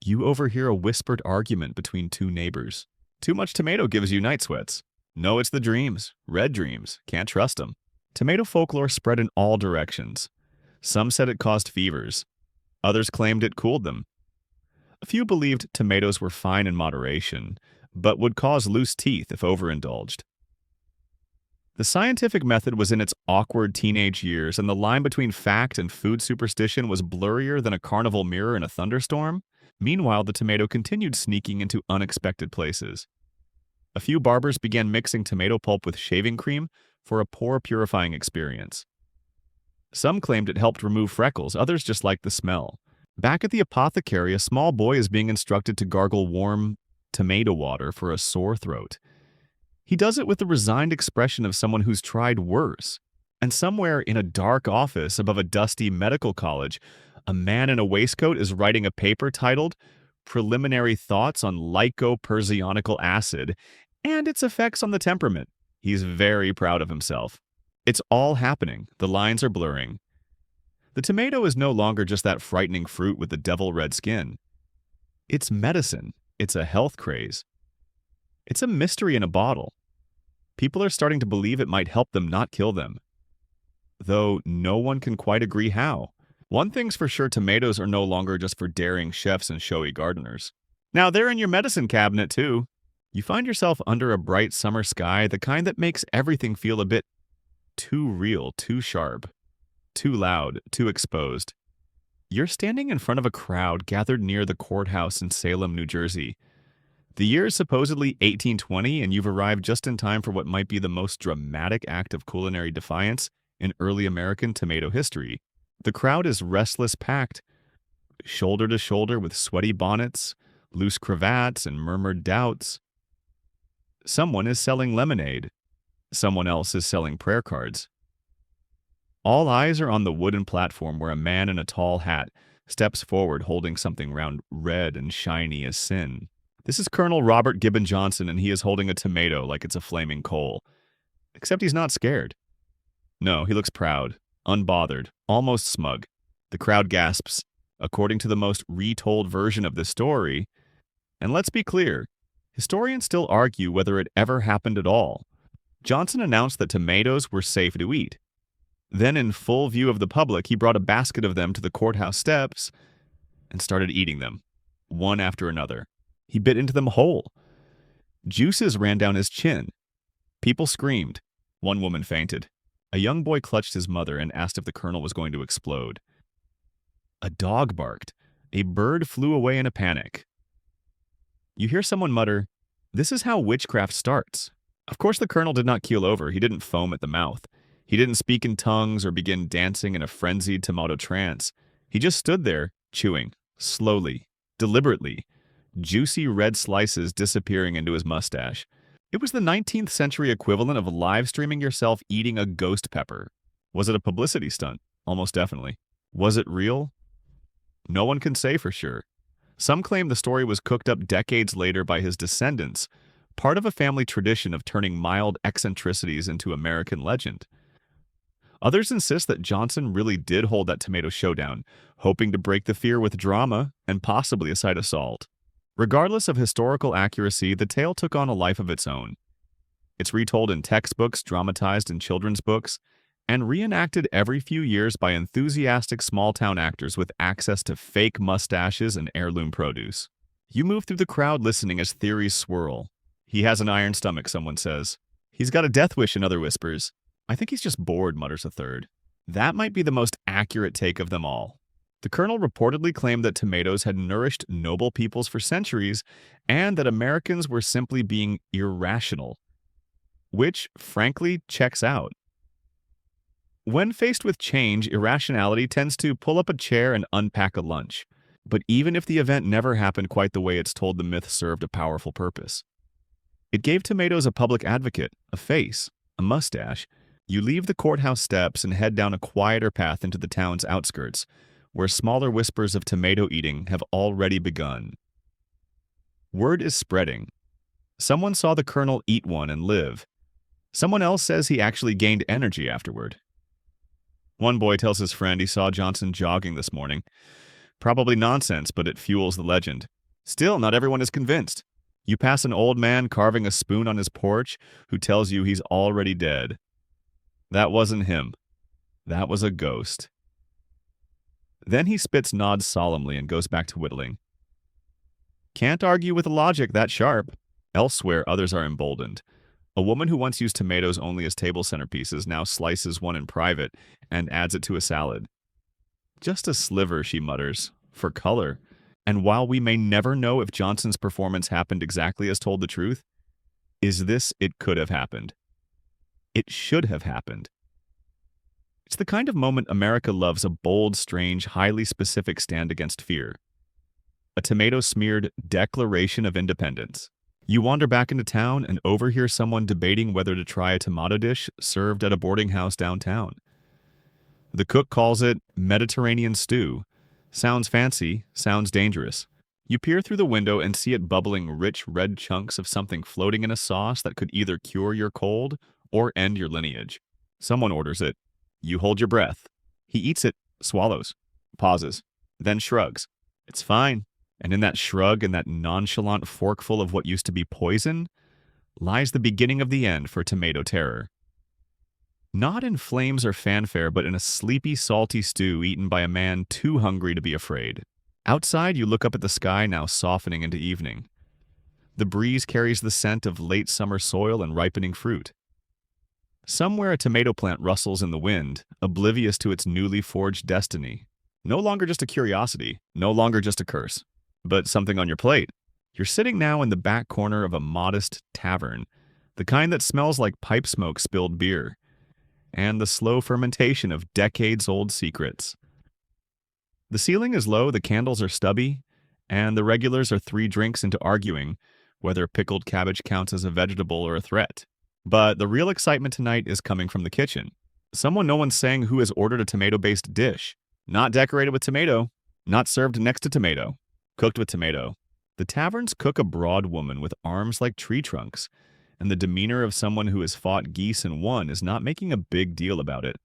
Speaker 1: You overhear a whispered argument between 2 neighbors. Too much tomato gives you night sweats. No, it's the dreams. Red dreams. Can't trust them. Tomato folklore spread in all directions. Some said it caused fevers. Others claimed it cooled them. A few believed tomatoes were fine in moderation, but would cause loose teeth if overindulged. The scientific method was in its awkward teenage years, and the line between fact and food superstition was blurrier than a carnival mirror in a thunderstorm. Meanwhile, the tomato continued sneaking into unexpected places. A few barbers began mixing tomato pulp with shaving cream for a pore purifying experience. Some claimed it helped remove freckles, others just liked the smell. Back at the apothecary, a small boy is being instructed to gargle warm tomato water for a sore throat. He does it with the resigned expression of someone who's tried worse. And somewhere in a dark office above a dusty medical college, a man in a waistcoat is writing a paper titled Preliminary Thoughts on Lycopersonical Acid and its Effects on the Temperament. He's very proud of himself. It's all happening. The lines are blurring. The tomato is no longer just that frightening fruit with the devil red skin. It's medicine. It's a health craze. It's a mystery in a bottle. People are starting to believe it might help them, not kill them. Though no one can quite agree how. One thing's for sure, tomatoes are no longer just for daring chefs and showy gardeners. Now they're in your medicine cabinet too. You find yourself under a bright summer sky, the kind that makes everything feel a bit too real, too sharp, too loud, too exposed. You're standing in front of a crowd gathered near the courthouse in Salem, New Jersey. The year is supposedly 1820, and you've arrived just in time for what might be the most dramatic act of culinary defiance in early American tomato history. The crowd is restless, packed, shoulder to shoulder with sweaty bonnets, loose cravats, and murmured doubts. Someone is selling lemonade. Someone else is selling prayer cards. All eyes are on the wooden platform where a man in a tall hat steps forward holding something round, red and shiny as sin. This is Colonel Robert Gibbon Johnson, and he is holding a tomato like it's a flaming coal. Except he's not scared. No, he looks proud, unbothered, almost smug. The crowd gasps, according to the most retold version of the story. And let's be clear, historians still argue whether it ever happened at all. Johnson announced that tomatoes were safe to eat. Then, in full view of the public, he brought a basket of them to the courthouse steps and started eating them, one after another. He bit into them whole. Juices ran down his chin. People screamed. One woman fainted. A young boy clutched his mother and asked if the colonel was going to explode. A dog barked. A bird flew away in a panic. You hear someone mutter, "This is how witchcraft starts." Of course, the colonel did not keel over. He didn't foam at the mouth. He didn't speak in tongues or begin dancing in a frenzied tomato trance. He just stood there, chewing, slowly, deliberately, juicy red slices disappearing into his mustache. It was the 19th century equivalent of live streaming yourself eating a ghost pepper. Was it a publicity stunt? Almost definitely. Was it real? No one can say for sure. Some claim the story was cooked up decades later by his descendants, part of a family tradition of turning mild eccentricities into American legend. Others insist that Johnson really did hold that tomato showdown, hoping to break the fear with drama and possibly a side of salt. Regardless of historical accuracy, the tale took on a life of its own. It's retold in textbooks, dramatized in children's books, and reenacted every few years by enthusiastic small-town actors with access to fake mustaches and heirloom produce. You move through the crowd listening as theories swirl. He has an iron stomach, someone says. He's got a death wish, another whispers. I think he's just bored, mutters a third. That might be the most accurate take of them all. The colonel reportedly claimed that tomatoes had nourished noble peoples for centuries and that Americans were simply being irrational, which, frankly, checks out. When faced with change, irrationality tends to pull up a chair and unpack a lunch. But even if the event never happened quite the way it's told, the myth served a powerful purpose. It gave tomatoes a public advocate, a face, a mustache. You leave the courthouse steps and head down a quieter path into the town's outskirts, where smaller whispers of tomato eating have already begun. Word is spreading. Someone saw the colonel eat one and live. Someone else says he actually gained energy afterward. One boy tells his friend he saw Johnson jogging this morning. Probably nonsense, but it fuels the legend. Still, not everyone is convinced. You pass an old man carving a spoon on his porch who tells you he's already dead. That wasn't him. That was a ghost. Then he spits nods solemnly and goes back to whittling. Can't argue with logic that sharp. Elsewhere, others are emboldened. A woman who once used tomatoes only as table centerpieces now slices one in private and adds it to a salad. Just a sliver, she mutters, for color. And while we may never know if Johnson's performance happened exactly as told the truth, is this it could have happened? It should have happened. It's the kind of moment America loves, a bold, strange, highly specific stand against fear. A tomato-smeared Declaration of Independence. You wander back into town and overhear someone debating whether to try a tomato dish served at a boarding house downtown. The cook calls it Mediterranean stew. Sounds fancy, sounds dangerous. You peer through the window and see it bubbling rich red chunks of something floating in a sauce that could either cure your cold or end your lineage. Someone orders it. You hold your breath. He eats it, swallows, pauses, then shrugs. It's fine. And in that shrug and that nonchalant forkful of what used to be poison lies the beginning of the end for tomato terror. Not in flames or fanfare, but in a sleepy, salty stew eaten by a man too hungry to be afraid. Outside, you look up at the sky, now softening into evening. The breeze carries the scent of late summer soil and ripening fruit. Somewhere a tomato plant rustles in the wind, oblivious to its newly forged destiny. No longer just a curiosity, no longer just a curse, but something on your plate. You're sitting now in the back corner of a modest tavern, the kind that smells like pipe smoke spilled beer, and the slow fermentation of decades-old secrets. The ceiling is low, the candles are stubby, and the regulars are 3 drinks into arguing whether pickled cabbage counts as a vegetable or a threat. But the real excitement tonight is coming from the kitchen. Someone no one's saying who has ordered a tomato-based dish. Not decorated with tomato, not served next to tomato, cooked with tomato. The tavern's cook, a broad woman with arms like tree trunks, and the demeanor of someone who has fought geese and won, is not making a big deal about it.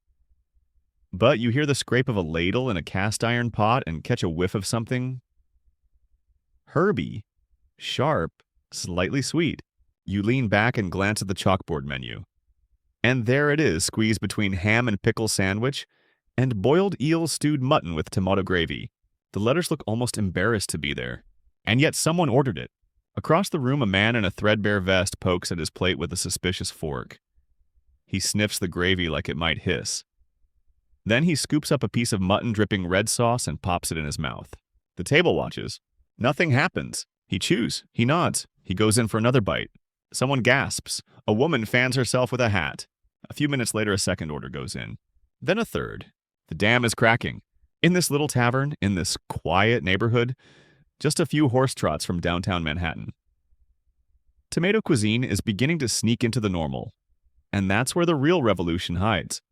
Speaker 1: But you hear the scrape of a ladle in a cast iron pot and catch a whiff of something herby, sharp, slightly sweet. You lean back and glance at the chalkboard menu. And there it is, squeezed between ham and pickle sandwich and boiled eel stewed mutton with tomato gravy. The letters look almost embarrassed to be there. And yet someone ordered it. Across the room, a man in a threadbare vest pokes at his plate with a suspicious fork. He sniffs the gravy like it might hiss. Then he scoops up a piece of mutton dripping red sauce and pops it in his mouth. The table watches. Nothing happens. He chews. He nods. He goes in for another bite. Someone gasps. A woman fans herself with a hat. A few minutes later, a second order goes in. Then a third. The dam is cracking. In this little tavern, in this quiet neighborhood, just a few horse trots from downtown Manhattan. Tomato cuisine is beginning to sneak into the normal. And that's where the real revolution hides.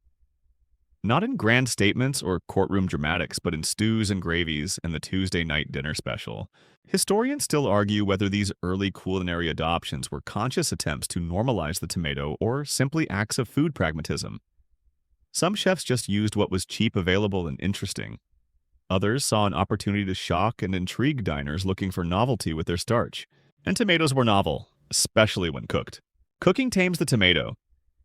Speaker 1: Not in grand statements or courtroom dramatics, but in stews and gravies and the Tuesday night dinner special. Historians still argue whether these early culinary adoptions were conscious attempts to normalize the tomato or simply acts of food pragmatism. Some chefs just used what was cheap, available, and interesting. Others saw an opportunity to shock and intrigue diners looking for novelty with their starch. And tomatoes were novel, especially when cooked. Cooking tames the tomato.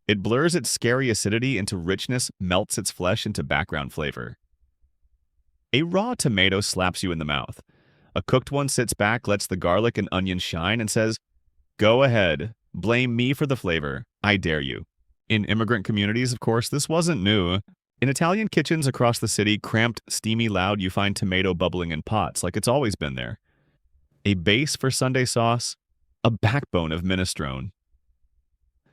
Speaker 1: It blurs its scary acidity into richness, melts its flesh into background flavor. A raw tomato slaps you in the mouth. A cooked one sits back, lets the garlic and onion shine, and says, "Go ahead. Blame me for the flavor. I dare you." In immigrant communities, of course, this wasn't new. In Italian kitchens across the city, cramped, steamy, loud, you find tomato bubbling in pots like it's always been there. A base for Sunday sauce, a backbone of minestrone.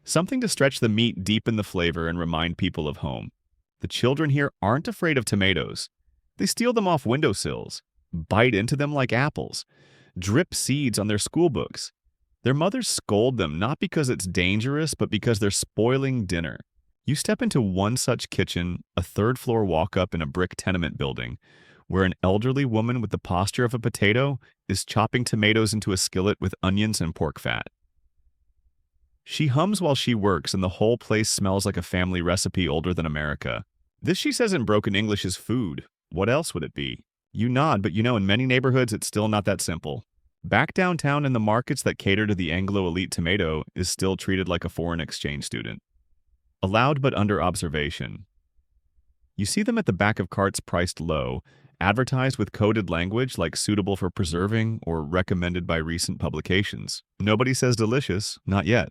Speaker 1: Something to stretch the meat deep in the flavor and remind people of home. The children here aren't afraid of tomatoes. They steal them off windowsills, bite into them like apples, drip seeds on their school books. Their mothers scold them not because it's dangerous, but because they're spoiling dinner. You step into one such kitchen, a third-floor walk-up in a brick tenement building, where an elderly woman with the posture of a potato is chopping tomatoes into a skillet with onions and pork fat. She hums while she works, and the whole place smells like a family recipe older than America. This, she says in broken English, is food. What else would it be? You nod, but you know in many neighborhoods it's still not that simple. Back downtown in the markets that cater to the Anglo-elite tomato is still treated like a foreign exchange student. Allowed but under observation. You see them at the back of carts priced low, advertised with coded language like suitable for preserving or recommended by recent publications. Nobody says delicious, not yet.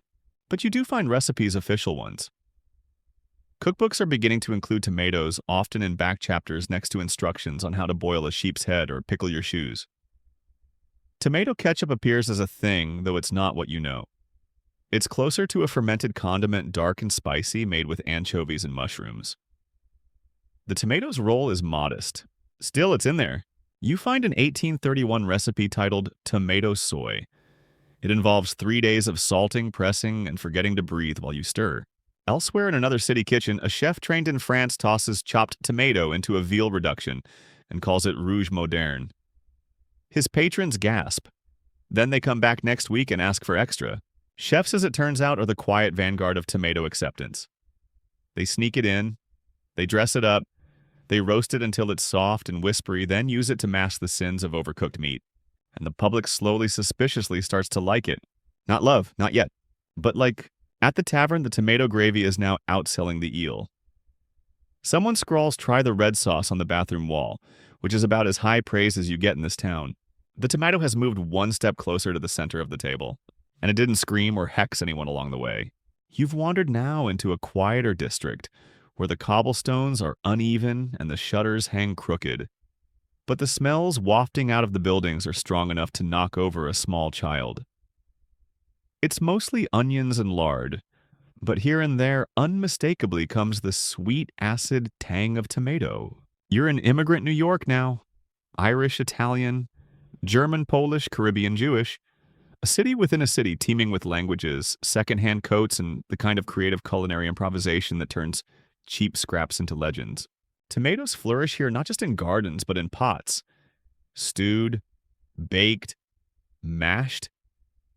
Speaker 1: but you do find recipes official ones. Cookbooks are beginning to include tomatoes, often in back chapters next to instructions on how to boil a sheep's head or pickle your shoes. Tomato ketchup appears as a thing, though it's not what you know. It's closer to a fermented condiment, dark and spicy, made with anchovies and mushrooms. The tomato's role is modest. Still, it's in there. You find an 1831 recipe titled Tomato Soy. It involves 3 days of salting, pressing, and forgetting to breathe while you stir. Elsewhere in another city kitchen, a chef trained in France tosses chopped tomato into a veal reduction and calls it rouge moderne. His patrons gasp. Then they come back next week and ask for extra. Chefs, as it turns out, are the quiet vanguard of tomato acceptance. They sneak it in, they dress it up, they roast it until it's soft and whispery, then use it to mask the sins of overcooked meat. And the public slowly, suspiciously starts to like it. Not love, not yet. But at the tavern, the tomato gravy is now outselling the eel. Someone scrawls "try the red sauce" on the bathroom wall, which is about as high praise as you get in this town. The tomato has moved one step closer to the center of the table, and it didn't scream or hex anyone along the way. You've wandered now into a quieter district, where the cobblestones are uneven and the shutters hang crooked. But the smells wafting out of the buildings are strong enough to knock over a small child. It's mostly onions and lard, but here and there unmistakably comes the sweet, acid tang of tomato. You're in immigrant New York now. Irish, Italian, German, Polish, Caribbean, Jewish. A city within a city teeming with languages, secondhand coats, and the kind of creative culinary improvisation that turns cheap scraps into legends. Tomatoes flourish here not just in gardens, but in pots. Stewed, baked, mashed,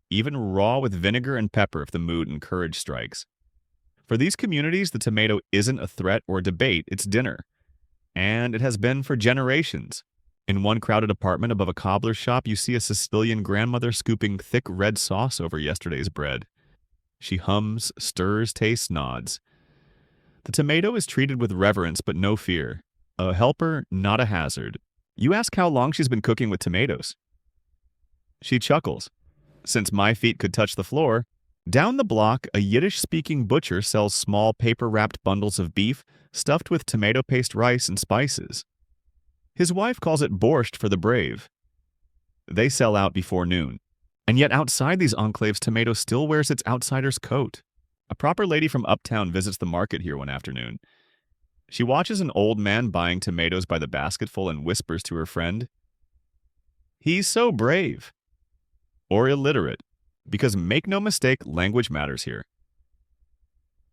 Speaker 1: even raw with vinegar and pepper if the mood and courage strikes. For these communities, the tomato isn't a threat or a debate, it's dinner. And it has been for generations. In one crowded apartment above a cobbler's shop, you see a Sicilian grandmother scooping thick red sauce over yesterday's bread. She hums, stirs, tastes, nods. The tomato is treated with reverence but no fear. A helper, not a hazard. You ask how long she's been cooking with tomatoes. She chuckles. Since my feet could touch the floor. Down the block, a Yiddish-speaking butcher sells small paper-wrapped bundles of beef stuffed with tomato paste rice and spices. His wife calls it borscht for the brave. They sell out before noon. And yet outside these enclaves, tomato still wears its outsider's coat. A proper lady from uptown visits the market here one afternoon. She watches an old man buying tomatoes by the basketful and whispers to her friend, "He's so brave." Or illiterate, because make no mistake, language matters here.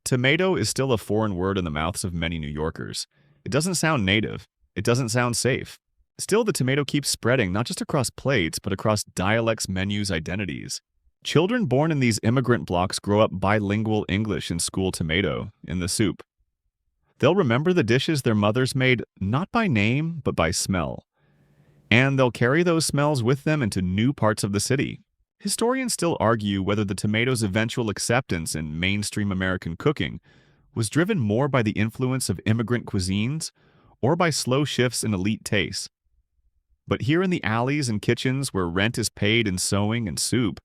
Speaker 1: Tomato is still a foreign word in the mouths of many New Yorkers. It doesn't sound native. It doesn't sound safe. Still, the tomato keeps spreading, not just across plates, but across dialects, menus, identities. Children born in these immigrant blocks grow up bilingual English in school tomato, in the soup. They'll remember the dishes their mothers made not by name, but by smell. And they'll carry those smells with them into new parts of the city. Historians still argue whether the tomato's eventual acceptance in mainstream American cooking was driven more by the influence of immigrant cuisines or by slow shifts in elite tastes. But here in the alleys and kitchens where rent is paid in sewing and soup,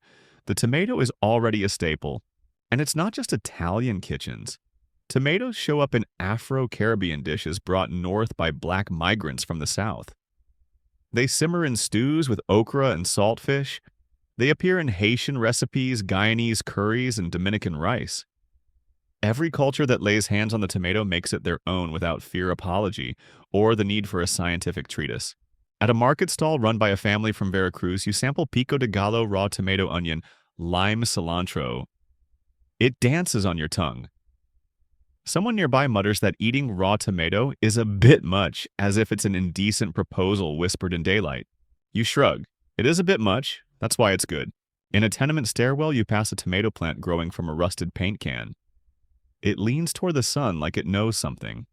Speaker 1: the tomato is already a staple. And it's not just Italian kitchens. Tomatoes show up in Afro-Caribbean dishes brought north by black migrants from the south. They simmer in stews with okra and saltfish. They appear in Haitian recipes, Guyanese curries, and Dominican rice. Every culture that lays hands on the tomato makes it their own without fear apology or the need for a scientific treatise. At a market stall run by a family from Veracruz, you sample pico de gallo, raw tomato, onion, lime, cilantro. It dances on your tongue. Someone nearby mutters that eating raw tomato is a bit much, as if it's an indecent proposal whispered in daylight. You shrug. It is a bit much. That's why it's good. In a tenement stairwell, you pass a tomato plant growing from a rusted paint can. It leans toward the sun like it knows something.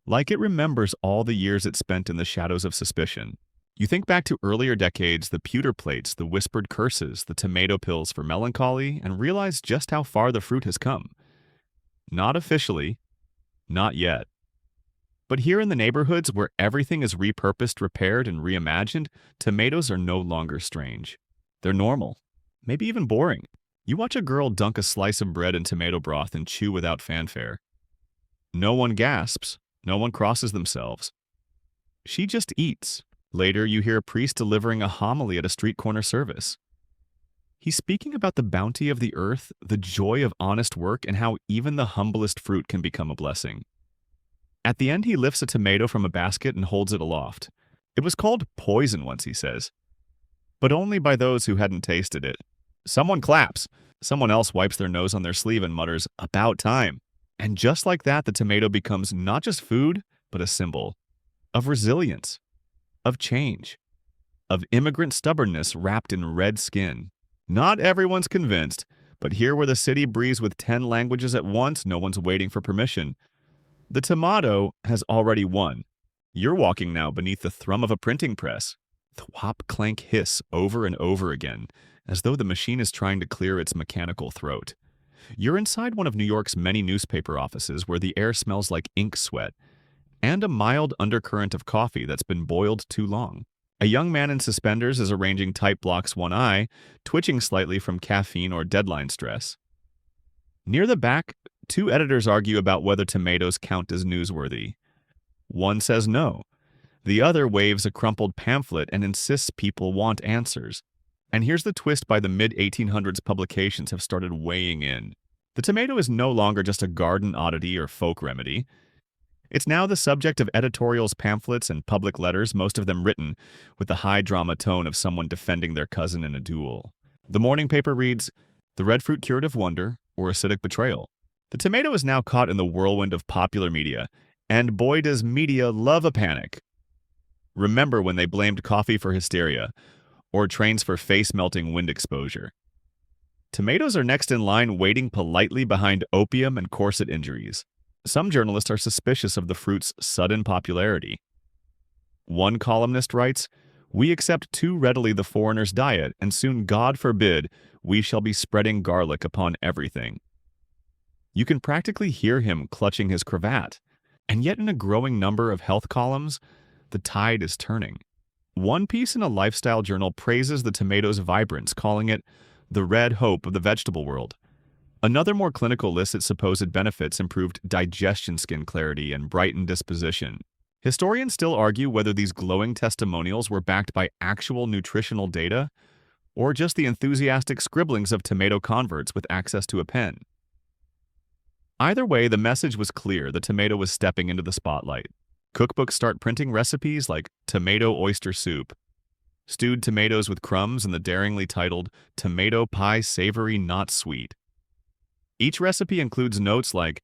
Speaker 1: Like it remembers all the years it spent in the shadows of suspicion. You think back to earlier decades, the pewter plates, the whispered curses, the tomato pills for melancholy, and realize just how far the fruit has come. Not officially. Not yet. But here in the neighborhoods where everything is repurposed, repaired, and reimagined, tomatoes are no longer strange. They're normal, maybe even boring. You watch a girl dunk a slice of bread in tomato broth and chew without fanfare. No one gasps. No one crosses themselves. She just eats. Later, you hear a priest delivering a homily at a street corner service. He's speaking about the bounty of the earth, the joy of honest work, and how even the humblest fruit can become a blessing. At the end, he lifts a tomato from a basket and holds it aloft. It was called poison once, he says, but only by those who hadn't tasted it. Someone claps. Someone else wipes their nose on their sleeve and mutters, "About time." And just like that, the tomato becomes not just food, but a symbol of resilience, of change, of immigrant stubbornness wrapped in red skin. Not everyone's convinced, but here where the city breathes with 10 languages at once, no one's waiting for permission. The tomato has already won. You're walking now beneath the thrum of a printing press. Thwop, clank, hiss over and over again, as though the machine is trying to clear its mechanical throat. You're inside one of New York's many newspaper offices where the air smells like ink sweat and a mild undercurrent of coffee that's been boiled too long. A young man in suspenders is arranging type blocks one eye, twitching slightly from caffeine or deadline stress. Near the back, 2 editors argue about whether tomatoes count as newsworthy. One says no. The other waves a crumpled pamphlet and insists people want answers. And here's the twist: by the mid-1800s, publications have started weighing in. The tomato is no longer just a garden oddity or folk remedy. It's now the subject of editorials, pamphlets, and public letters, most of them written with the high drama tone of someone defending their cousin in a duel. The morning paper reads, "The red fruit curative wonder or acidic betrayal." The tomato is now caught in the whirlwind of popular media, and boy does media love a panic. Remember when they blamed coffee for hysteria, or trains for face-melting wind exposure. Tomatoes are next in line, waiting politely behind opium and corset injuries. Some journalists are suspicious of the fruit's sudden popularity. One columnist writes, "We accept too readily the foreigner's diet, and soon, God forbid, we shall be spreading garlic upon everything." You can practically hear him clutching his cravat, and yet in a growing number of health columns, the tide is turning. One piece in a lifestyle journal praises the tomato's vibrance, calling it the red hope of the vegetable world. Another more clinical lists its supposed benefits: improved digestion, skin clarity, and brightened disposition. Historians still argue whether these glowing testimonials were backed by actual nutritional data or just the enthusiastic scribblings of tomato converts with access to a pen. Either way, the message was clear: the tomato was stepping into the spotlight. Cookbooks start printing recipes like tomato oyster soup, stewed tomatoes with crumbs, and the daringly titled tomato pie savory not sweet. Each recipe includes notes like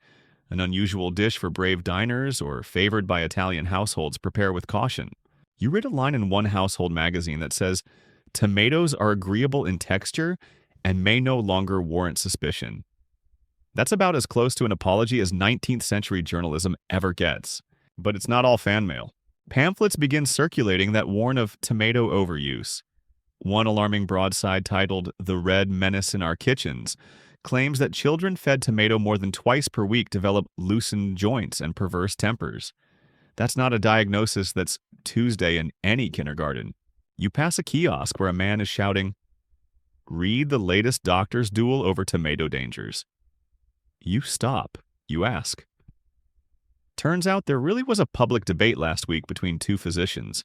Speaker 1: an unusual dish for brave diners or favored by Italian households, prepare with caution. You read a line in one household magazine that says, "Tomatoes are agreeable in texture and may no longer warrant suspicion." That's about as close to an apology as 19th century journalism ever gets. But it's not all fan mail. Pamphlets begin circulating that warn of tomato overuse. One alarming broadside titled "The Red Menace in Our Kitchens" claims that children fed tomato more than twice per week develop loosened joints and perverse tempers. That's not a diagnosis that's Tuesday in any kindergarten. You pass a kiosk where a man is shouting, "Read the latest doctor's duel over tomato dangers." You stop. You ask. Turns out there really was a public debate last week between 2 physicians,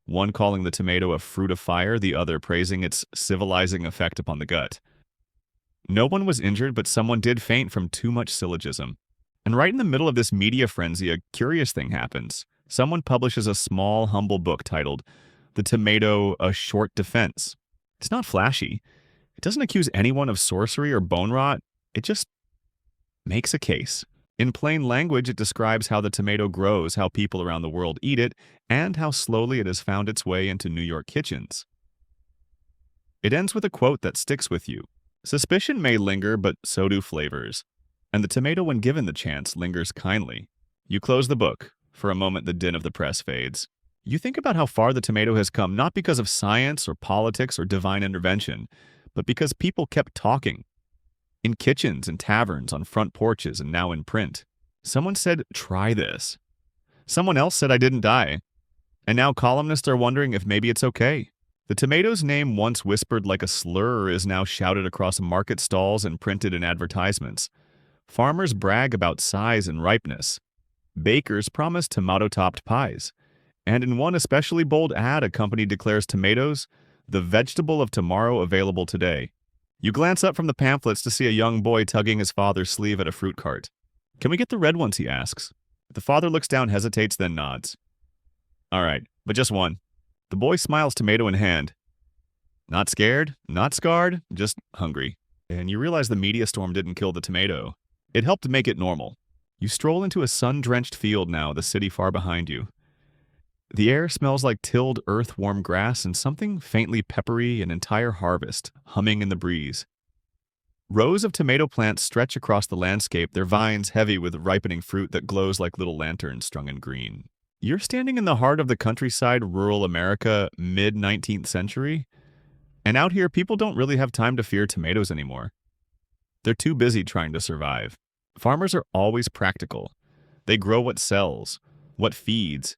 Speaker 1: one calling the tomato a fruit of fire, the other praising its civilizing effect upon the gut. No one was injured, but someone did faint from too much syllogism. And right in the middle of this media frenzy, a curious thing happens. Someone publishes a small, humble book titled "The Tomato, A Short Defense." It's not flashy. It doesn't accuse anyone of sorcery or bone rot. It just makes a case. In plain language, it describes how the tomato grows, how people around the world eat it, and how slowly it has found its way into New York kitchens. It ends with a quote that sticks with you. "Suspicion may linger, but so do flavors. And the tomato, when given the chance, lingers kindly." You close the book. For a moment, the din of the press fades. You think about how far the tomato has come, not because of science or politics or divine intervention, but because people kept talking. In kitchens and taverns, on front porches, and now in print. Someone said, "Try this." Someone else said, "I didn't die." And now columnists are wondering if maybe it's okay. The tomato's name, once whispered like a slur, is now shouted across market stalls and printed in advertisements. Farmers brag about size and ripeness. Bakers promise tomato-topped pies. And in one especially bold ad, a company declares tomatoes the vegetable of tomorrow, available today. You glance up from the pamphlets to see a young boy tugging his father's sleeve at a fruit cart. "Can we get the red ones?" he asks. The father looks down, hesitates, then nods. "All right, but just one." The boy smiles, tomato in hand. Not scared, not scarred, just hungry. And you realize the media storm didn't kill the tomato. It helped make it normal. You stroll into a sun-drenched field now, the city far behind you. The air smells like tilled earth-warm grass and something faintly peppery, an entire harvest, humming in the breeze. Rows of tomato plants stretch across the landscape, their vines heavy with ripening fruit that glows like little lanterns strung in green. You're standing in the heart of the countryside, rural America, mid-19th century. And out here, people don't really have time to fear tomatoes anymore. They're too busy trying to survive. Farmers are always practical. They grow what sells, what feeds,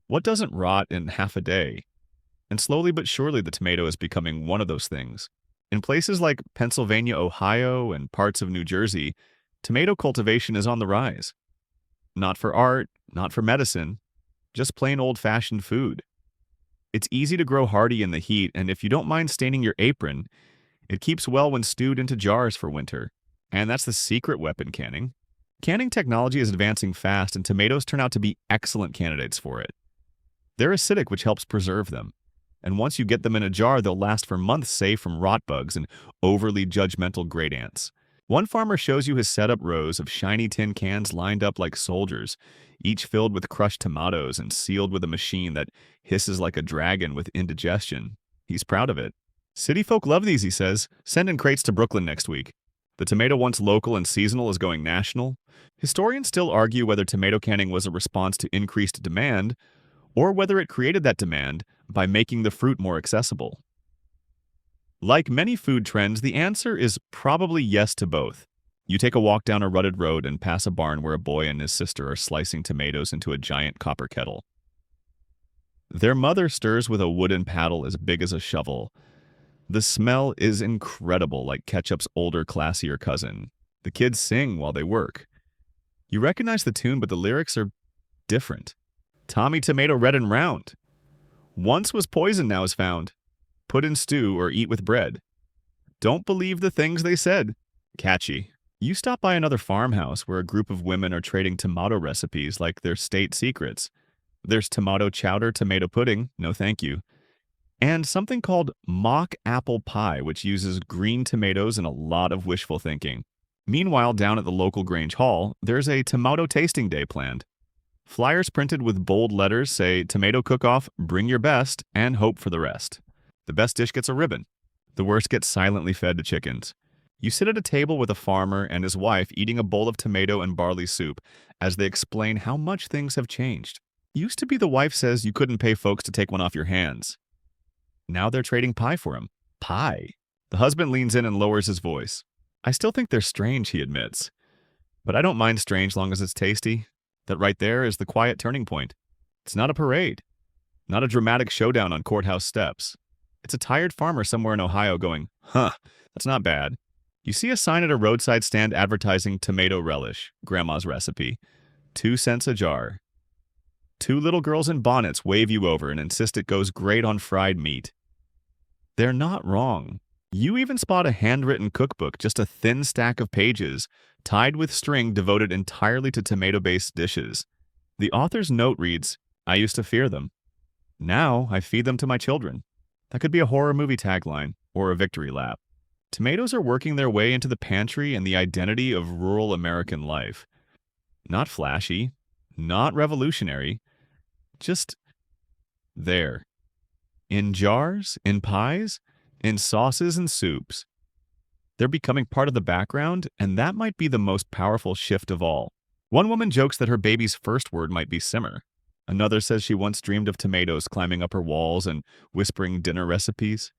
Speaker 1: what doesn't rot in half a day. And slowly but surely, the tomato is becoming one of those things. In places like Pennsylvania, Ohio, and parts of New Jersey, tomato cultivation is on the rise. Not for art, not for medicine, just plain old-fashioned food. It's easy to grow hardy in the heat, and if you don't mind staining your apron, it keeps well when stewed into jars for winter. And that's the secret weapon, canning. Canning technology is advancing fast, and tomatoes turn out to be excellent candidates for it. They're acidic, which helps preserve them. And once you get them in a jar, they'll last for months, safe from rot bugs and overly judgmental great ants. One farmer shows you his setup rows of shiny tin cans lined up like soldiers, each filled with crushed tomatoes and sealed with a machine that hisses like a dragon with indigestion. He's proud of it. "City folk love these," he says. "Send in crates to Brooklyn next week." The tomato, once local and seasonal, is going national. Historians still argue whether tomato canning was a response to increased demand, or whether it created that demand by making the fruit more accessible. Like many food trends, the answer is probably yes to both. You take a walk down a rutted road and pass a barn where a boy and his sister are slicing tomatoes into a giant copper kettle. Their mother stirs with a wooden paddle as big as a shovel. The smell is incredible, like ketchup's older, classier cousin. The kids sing while they work. You recognize the tune, but the lyrics are different. "Tommy tomato red and round. Once was poison, now is found. Put in stew or eat with bread. Don't believe the things they said." Catchy. You stop by another farmhouse where a group of women are trading tomato recipes like they're state secrets. There's tomato chowder, tomato pudding, no thank you, and something called mock apple pie, which uses green tomatoes and a lot of wishful thinking. Meanwhile, down at the local Grange Hall, there's a tomato tasting day planned. Flyers printed with bold letters say, "Tomato cook-off, bring your best, and hope for the rest." The best dish gets a ribbon. The worst gets silently fed to chickens. You sit at a table with a farmer and his wife eating a bowl of tomato and barley soup as they explain how much things have changed. Used to be the wife says you couldn't pay folks to take one off your hands. Now they're trading pie for him. Pie. The husband leans in and lowers his voice. "I still think they're strange," he admits. "But I don't mind strange long as it's tasty." That right there is the quiet turning point. It's not a parade. Not a dramatic showdown on courthouse steps. It's a tired farmer somewhere in Ohio going, "Huh, that's not bad." You see a sign at a roadside stand advertising tomato relish, Grandma's recipe. 2 cents a jar. 2 little girls in bonnets wave you over and insist it goes great on fried meat. They're not wrong. You even spot a handwritten cookbook, just a thin stack of pages, tied with string devoted entirely to tomato-based dishes. The author's note reads, "I used to fear them. Now I feed them to my children." That could be a horror movie tagline or a victory lap. Tomatoes are working their way into the pantry and the identity of rural American life. Not flashy, not revolutionary, just there. In jars, in pies, in sauces and soups. They're becoming part of the background, and that might be the most powerful shift of all. One woman jokes that her baby's first word might be simmer. Another says she once dreamed of tomatoes climbing up her walls and whispering dinner recipes.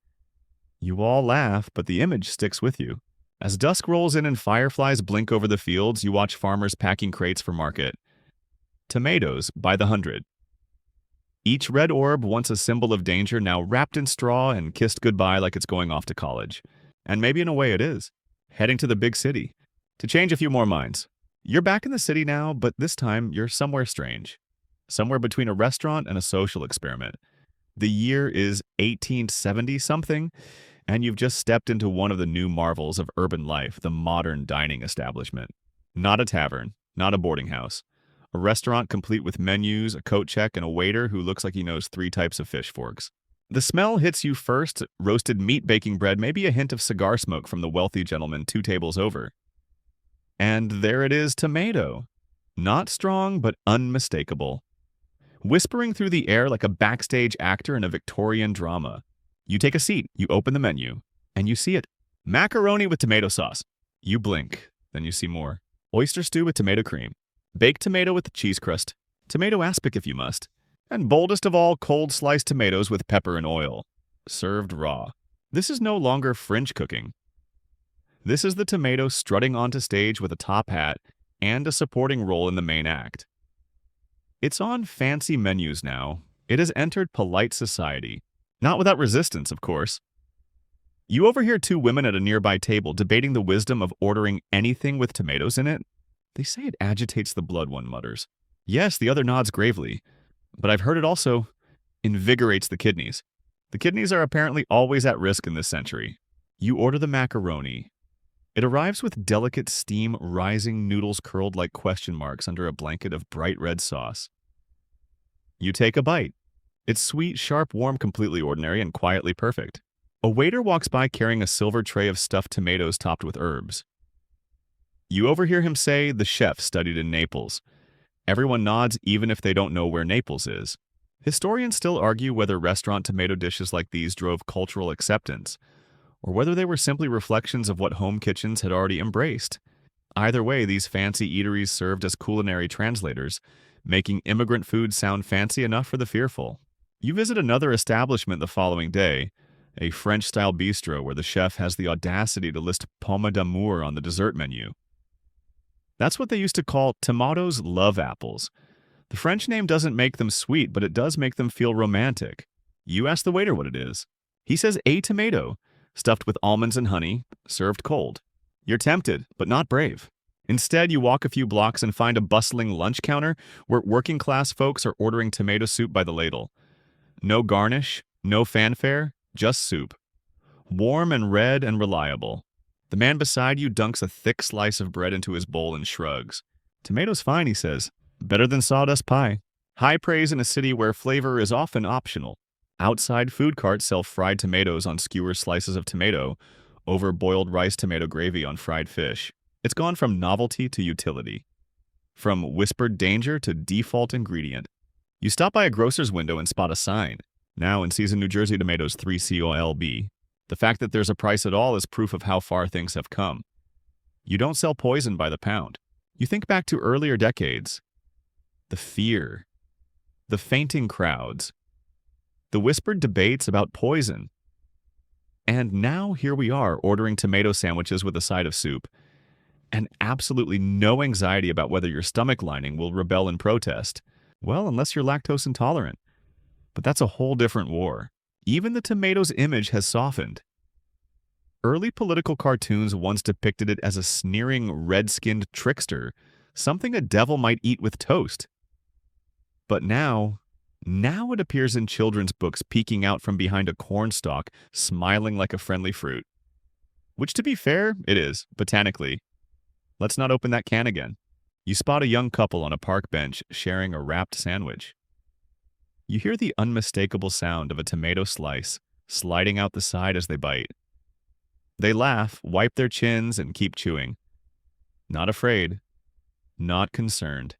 Speaker 1: You all laugh, but the image sticks with you. As dusk rolls in and fireflies blink over the fields, you watch farmers packing crates for market. Tomatoes by the hundred. Each red orb, once a symbol of danger, now wrapped in straw and kissed goodbye like it's going off to college. And maybe in a way it is. Heading to the big city. To change a few more minds. You're back in the city now, but this time you're somewhere strange. Somewhere between a restaurant and a social experiment. The year is 1870-something, and you've just stepped into one of the new marvels of urban life, the modern dining establishment. Not a tavern, not a boarding house. A restaurant complete with menus, a coat check, and a waiter who looks like he knows 3 types of fish forks. The smell hits you first, roasted meat baking bread, maybe a hint of cigar smoke from the wealthy gentleman 2 tables over. And there it is, tomato. Not strong, but unmistakable. Whispering through the air like a backstage actor in a Victorian drama. You take a seat, you open the menu, and you see it. Macaroni with tomato sauce. You blink, then you see more. Oyster stew with tomato cream. Baked tomato with cheese crust. Tomato aspic if you must. And boldest of all, cold sliced tomatoes with pepper and oil. Served raw. This is no longer French cooking. This is the tomato strutting onto stage with a top hat and a supporting role in the main act. It's on fancy menus now. It has entered polite society. Not without resistance, of course. You overhear 2 women at a nearby table debating the wisdom of ordering anything with tomatoes in it. They say it agitates the blood, one mutters. Yes, the other nods gravely. But I've heard it also invigorates the kidneys. The kidneys are apparently always at risk in this century. You order the macaroni. It arrives with delicate steam rising, noodles curled like question marks under a blanket of bright red sauce. You take a bite. It's sweet, sharp, warm, completely ordinary, and quietly perfect. A waiter walks by carrying a silver tray of stuffed tomatoes topped with herbs. You overhear him say, "The chef studied in Naples." Everyone nods even if they don't know where Naples is. Historians still argue whether restaurant tomato dishes like these drove cultural acceptance, or whether they were simply reflections of what home kitchens had already embraced. Either way, these fancy eateries served as culinary translators, making immigrant food sound fancy enough for the fearful. You visit another establishment the following day, a French-style bistro where the chef has the audacity to list pomme d'amour on the dessert menu. That's what they used to call tomatoes love apples. The French name doesn't make them sweet, but it does make them feel romantic. You ask the waiter what it is. He says a tomato, stuffed with almonds and honey, served cold. You're tempted, but not brave. Instead, you walk a few blocks and find a bustling lunch counter where working-class folks are ordering tomato soup by the ladle. No garnish, no fanfare, just soup. Warm and red and reliable. The man beside you dunks a thick slice of bread into his bowl and shrugs. Tomatoes fine, he says. Better than sawdust pie. High praise in a city where flavor is often optional. Outside food carts sell fried tomatoes on skewer slices of tomato over boiled rice tomato gravy on fried fish. It's gone from novelty to utility. From whispered danger to default ingredient. You stop by a grocer's window and spot a sign. Now in season New Jersey tomatoes 3COLB. The fact that there's a price at all is proof of how far things have come. You don't sell poison by the pound. You think back to earlier decades. The fear. The fainting crowds. The whispered debates about poison. And now here we are ordering tomato sandwiches with a side of soup. And absolutely no anxiety about whether your stomach lining will rebel in protest. Well, unless you're lactose intolerant. But that's a whole different war. Even the tomato's image has softened. Early political cartoons once depicted it as a sneering, red-skinned trickster, something a devil might eat with toast. But now it appears in children's books peeking out from behind a cornstalk, smiling like a friendly fruit. Which, to be fair, it is, botanically. Let's not open that can again. You spot a young couple on a park bench sharing a wrapped sandwich. You hear the unmistakable sound of a tomato slice sliding out the side as they bite. They laugh, wipe their chins, and keep chewing. Not afraid. Not concerned.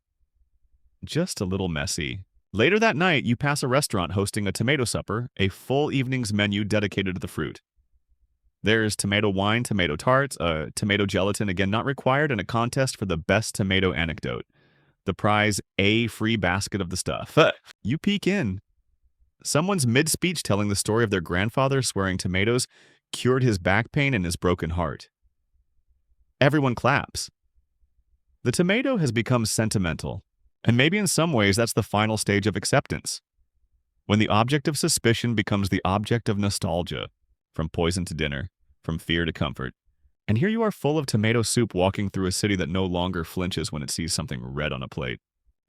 Speaker 1: Just a little messy. Later that night, you pass a restaurant hosting a tomato supper, a full evening's menu dedicated to the fruit. There's tomato wine, tomato tarts, tomato gelatin, again not required, and a contest for the best tomato anecdote. The prize, a free basket of the stuff. You peek in. Someone's mid-speech telling the story of their grandfather swearing tomatoes cured his back pain and his broken heart. Everyone claps. The tomato has become sentimental, and maybe in some ways that's the final stage of acceptance. When the object of suspicion becomes the object of nostalgia, from poison to dinner, from fear to comfort. And here you are full of tomato soup walking through a city that no longer flinches when it sees something red on a plate.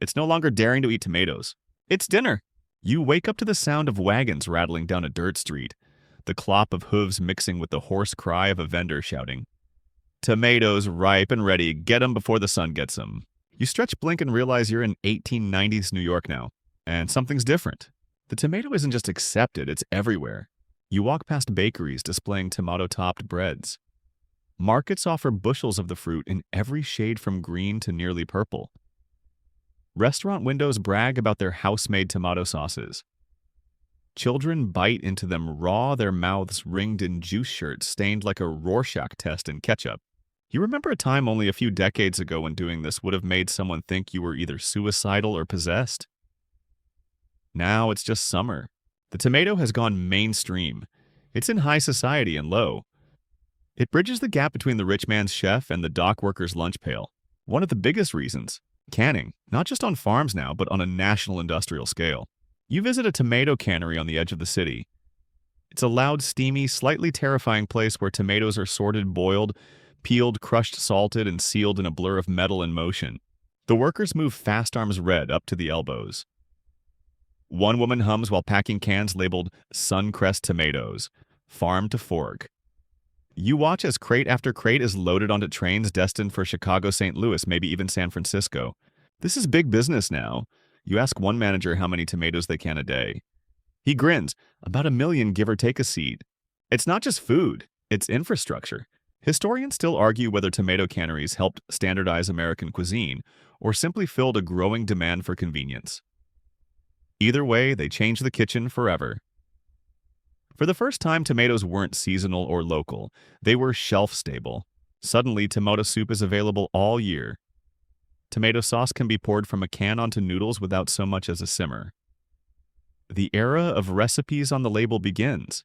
Speaker 1: It's no longer daring to eat tomatoes. It's dinner. You wake up to the sound of wagons rattling down a dirt street, the clop of hooves mixing with the hoarse cry of a vendor shouting, "Tomatoes ripe and ready, get 'em before the sun gets 'em." You stretch, blink, and realize you're in 1890s New York now, and something's different. The tomato isn't just accepted, it's everywhere. You walk past bakeries displaying tomato-topped breads. Markets offer bushels of the fruit in every shade from green to nearly purple. Restaurant windows brag about their house-made tomato sauces. Children bite into them raw, their mouths ringed in juice shirts stained like a Rorschach test in ketchup. You remember a time only a few decades ago when doing this would have made someone think you were either suicidal or possessed? Now it's just summer. The tomato has gone mainstream. It's in high society and low. It bridges the gap between the rich man's chef and the dock worker's lunch pail. One of the biggest reasons, canning, not just on farms now, but on a national industrial scale. You visit a tomato cannery on the edge of the city. It's a loud, steamy, slightly terrifying place where tomatoes are sorted, boiled, peeled, crushed, salted, and sealed in a blur of metal and motion. The workers move fast arms red up to the elbows. One woman hums while packing cans labeled Suncrest tomatoes, farm to fork. You watch as crate after crate is loaded onto trains destined for Chicago, St. Louis, maybe even San Francisco. This is big business now. You ask one manager how many tomatoes they can a day. He grins, about 1 million give or take a seed. It's not just food, it's infrastructure. Historians still argue whether tomato canneries helped standardize American cuisine or simply filled a growing demand for convenience. Either way, they changed the kitchen forever. For the first time, tomatoes weren't seasonal or local. They were shelf-stable. Suddenly, tomato soup is available all year. Tomato sauce can be poured from a can onto noodles without so much as a simmer. The era of recipes on the label begins.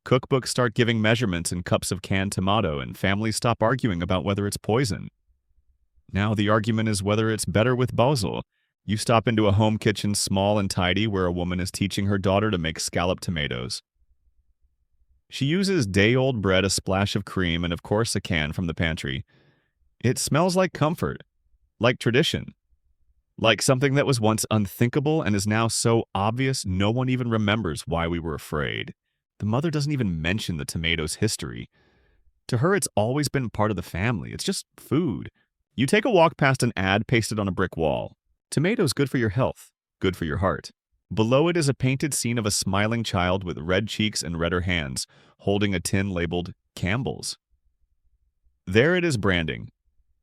Speaker 1: Cookbooks start giving measurements in cups of canned tomato, and families stop arguing about whether it's poison. Now the argument is whether it's better with basil. You stop into a home kitchen small and tidy where a woman is teaching her daughter to make scalloped tomatoes. She uses day-old bread, a splash of cream, and of course a can from the pantry. It smells like comfort, like tradition, like something that was once unthinkable and is now so obvious no one even remembers why we were afraid. The mother doesn't even mention the tomato's history. To her, it's always been part of the family. It's just food. You take a walk past an ad pasted on a brick wall. Tomatoes good for your health, good for your heart. Below it is a painted scene of a smiling child with red cheeks and redder hands, holding a tin labeled Campbell's. There it is branding.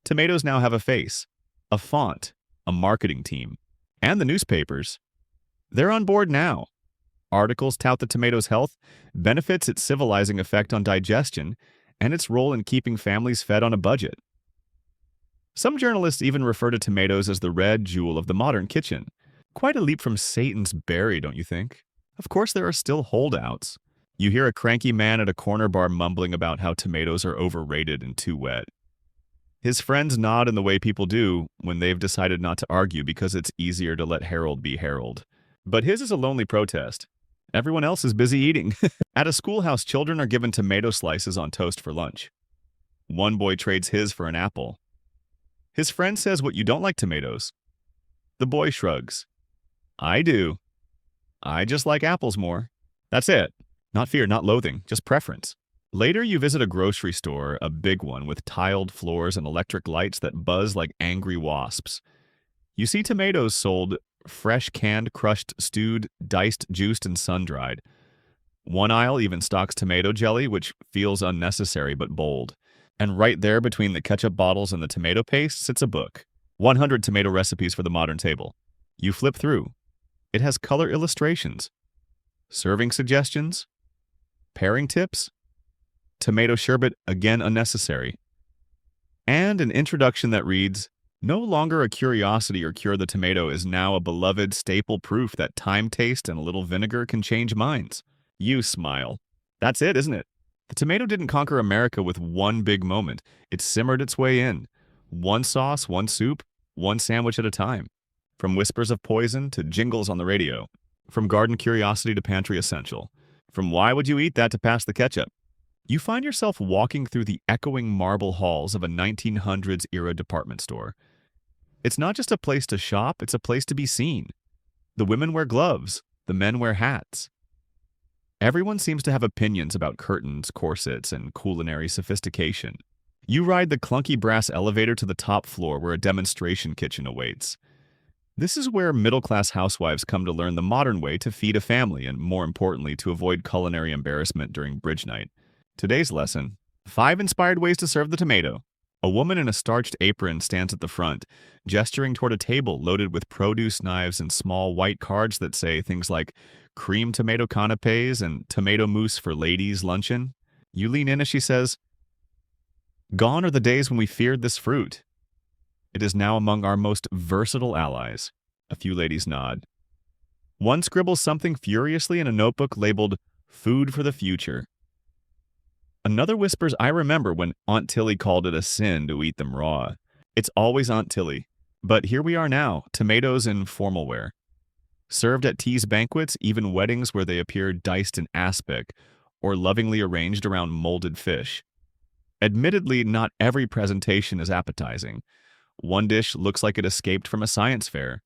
Speaker 1: Tomatoes now have a face, a font, a marketing team, and the newspapers. They're on board now. Articles tout the tomato's health, benefits, its civilizing effect on digestion, and its role in keeping families fed on a budget. Some journalists even refer to tomatoes as the red jewel of the modern kitchen. Quite a leap from Satan's berry, don't you think? Of course, there are still holdouts. You hear a cranky man at a corner bar mumbling about how tomatoes are overrated and too wet. His friends nod in the way people do when they've decided not to argue because it's easier to let Harold be Harold. But his is a lonely protest. Everyone else is busy eating. At a schoolhouse, children are given tomato slices on toast for lunch. One boy trades his for an apple. His friend says, "What, you don't like tomatoes?" The boy shrugs. "I do. I just like apples more." That's it. Not fear, not loathing, just preference. Later, you visit a grocery store, a big one with tiled floors and electric lights that buzz like angry wasps. You see tomatoes sold fresh, canned, crushed, stewed, diced, juiced, and sun-dried. One aisle even stocks tomato jelly, which feels unnecessary but bold. And right there between the ketchup bottles and the tomato paste sits a book. 100 tomato recipes for the modern table. You flip through. It has color illustrations, serving suggestions, pairing tips, tomato sherbet, again unnecessary, and an introduction that reads, "No longer a curiosity or cure, the tomato is now a beloved staple proof that time, taste, and a little vinegar can change minds." You smile. That's it, isn't it? The tomato didn't conquer America with one big moment. It simmered its way in. One sauce, one soup, one sandwich at a time. From whispers of poison to jingles on the radio. From garden curiosity to pantry essential. From why would you eat that to pass the ketchup? You find yourself walking through the echoing marble halls of a 1900s-era department store. It's not just a place to shop, it's a place to be seen. The women wear gloves, the men wear hats. Everyone seems to have opinions about curtains, corsets, and culinary sophistication. You ride the clunky brass elevator to the top floor where a demonstration kitchen awaits. This is where middle-class housewives come to learn the modern way to feed a family and, more importantly, to avoid culinary embarrassment during bridge night. Today's lesson: 5 inspired ways to serve the tomato. A woman in a starched apron stands at the front, gesturing toward a table loaded with produce knives and small white cards that say things like cream tomato canapes and tomato mousse for ladies' luncheon. You lean in as she says, "Gone are the days when we feared this fruit. It is now among our most versatile allies." A few ladies nod. One scribbles something furiously in a notebook labeled "Food for the Future." Another whispers, "I remember when Aunt Tilly called it a sin to eat them raw." It's always Aunt Tilly. But here we are now, tomatoes in formal wear. Served at teas banquets, even weddings where they appear diced in aspic or lovingly arranged around molded fish. Admittedly, not every presentation is appetizing. One dish looks like it escaped from a science fair.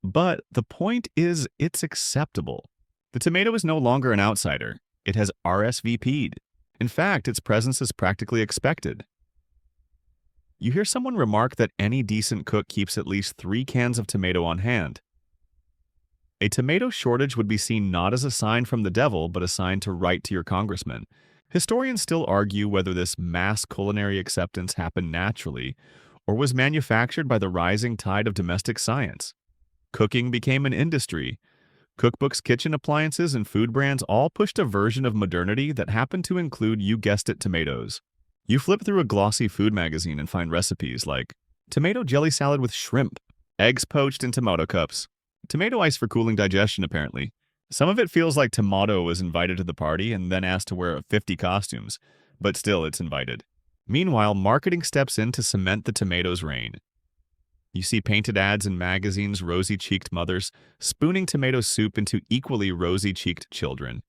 Speaker 1: But the point is, it's acceptable. The tomato is no longer an outsider. It has RSVP'd. In fact, its presence is practically expected. You hear someone remark that any decent cook keeps at least 3 cans of tomato on hand. A tomato shortage would be seen not as a sign from the devil, but a sign to write to your congressman. Historians still argue whether this mass culinary acceptance happened naturally or was manufactured by the rising tide of domestic science. Cooking became an industry. Cookbooks, kitchen appliances, and food brands all pushed a version of modernity that happened to include, you guessed it, tomatoes. You flip through a glossy food magazine and find recipes like tomato jelly salad with shrimp, eggs poached in tomato cups, tomato ice for cooling digestion, apparently. Some of it feels like tomato was invited to the party and then asked to wear 50 costumes, but still it's invited. Meanwhile, marketing steps in to cement the tomato's reign. You see painted ads in magazines, rosy-cheeked mothers spooning tomato soup into equally rosy-cheeked children.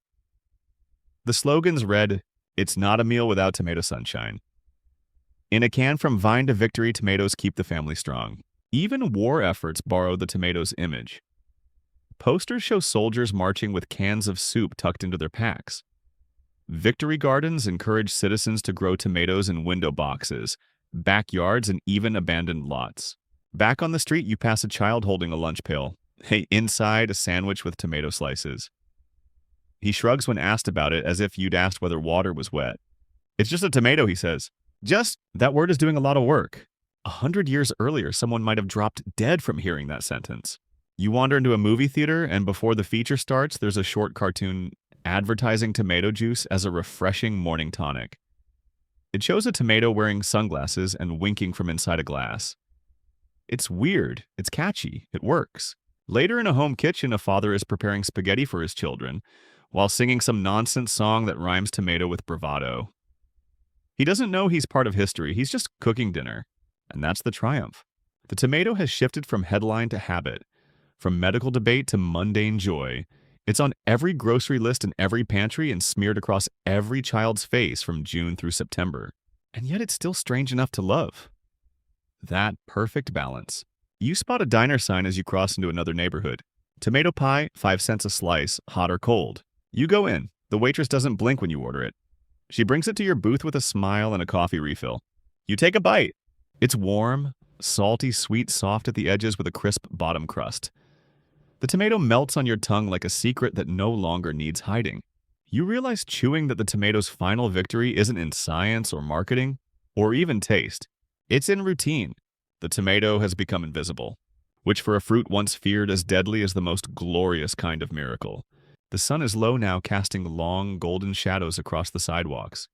Speaker 1: The slogans read, "It's not a meal without tomato sunshine." In a can from Vine to Victory, tomatoes keep the family strong. Even war efforts borrow the tomato's image. Posters show soldiers marching with cans of soup tucked into their packs. Victory gardens encourage citizens to grow tomatoes in window boxes, backyards, and even abandoned lots. Back on the street, you pass a child holding a lunch pail. Hey, inside, a sandwich with tomato slices. He shrugs when asked about it, as if you'd asked whether water was wet. "It's just a tomato," he says. Just, that word is doing a lot of work. 100 years earlier, someone might have dropped dead from hearing that sentence. You wander into a movie theater, and before the feature starts, there's a short cartoon advertising tomato juice as a refreshing morning tonic. It shows a tomato wearing sunglasses and winking from inside a glass. It's weird, it's catchy, it works. Later in a home kitchen, a father is preparing spaghetti for his children, while singing some nonsense song that rhymes tomato with bravado. He doesn't know he's part of history, he's just cooking dinner. And that's the triumph. The tomato has shifted from headline to habit, from medical debate to mundane joy. It's on every grocery list in every pantry and smeared across every child's face from June through September. And yet it's still strange enough to love. That perfect balance. You spot a diner sign as you cross into another neighborhood. Tomato pie, 5 cents a slice, hot or cold. You go in. The waitress doesn't blink when you order it. She brings it to your booth with a smile and a coffee refill. You take a bite. It's warm, salty, sweet, soft at the edges with a crisp bottom crust. The tomato melts on your tongue like a secret that no longer needs hiding. You realize chewing that the tomato's final victory isn't in science or marketing, or even taste. It's in routine. The tomato has become invisible, which for a fruit once feared as deadly as the most glorious kind of miracle. The sun is low now, casting long, golden shadows across the sidewalks.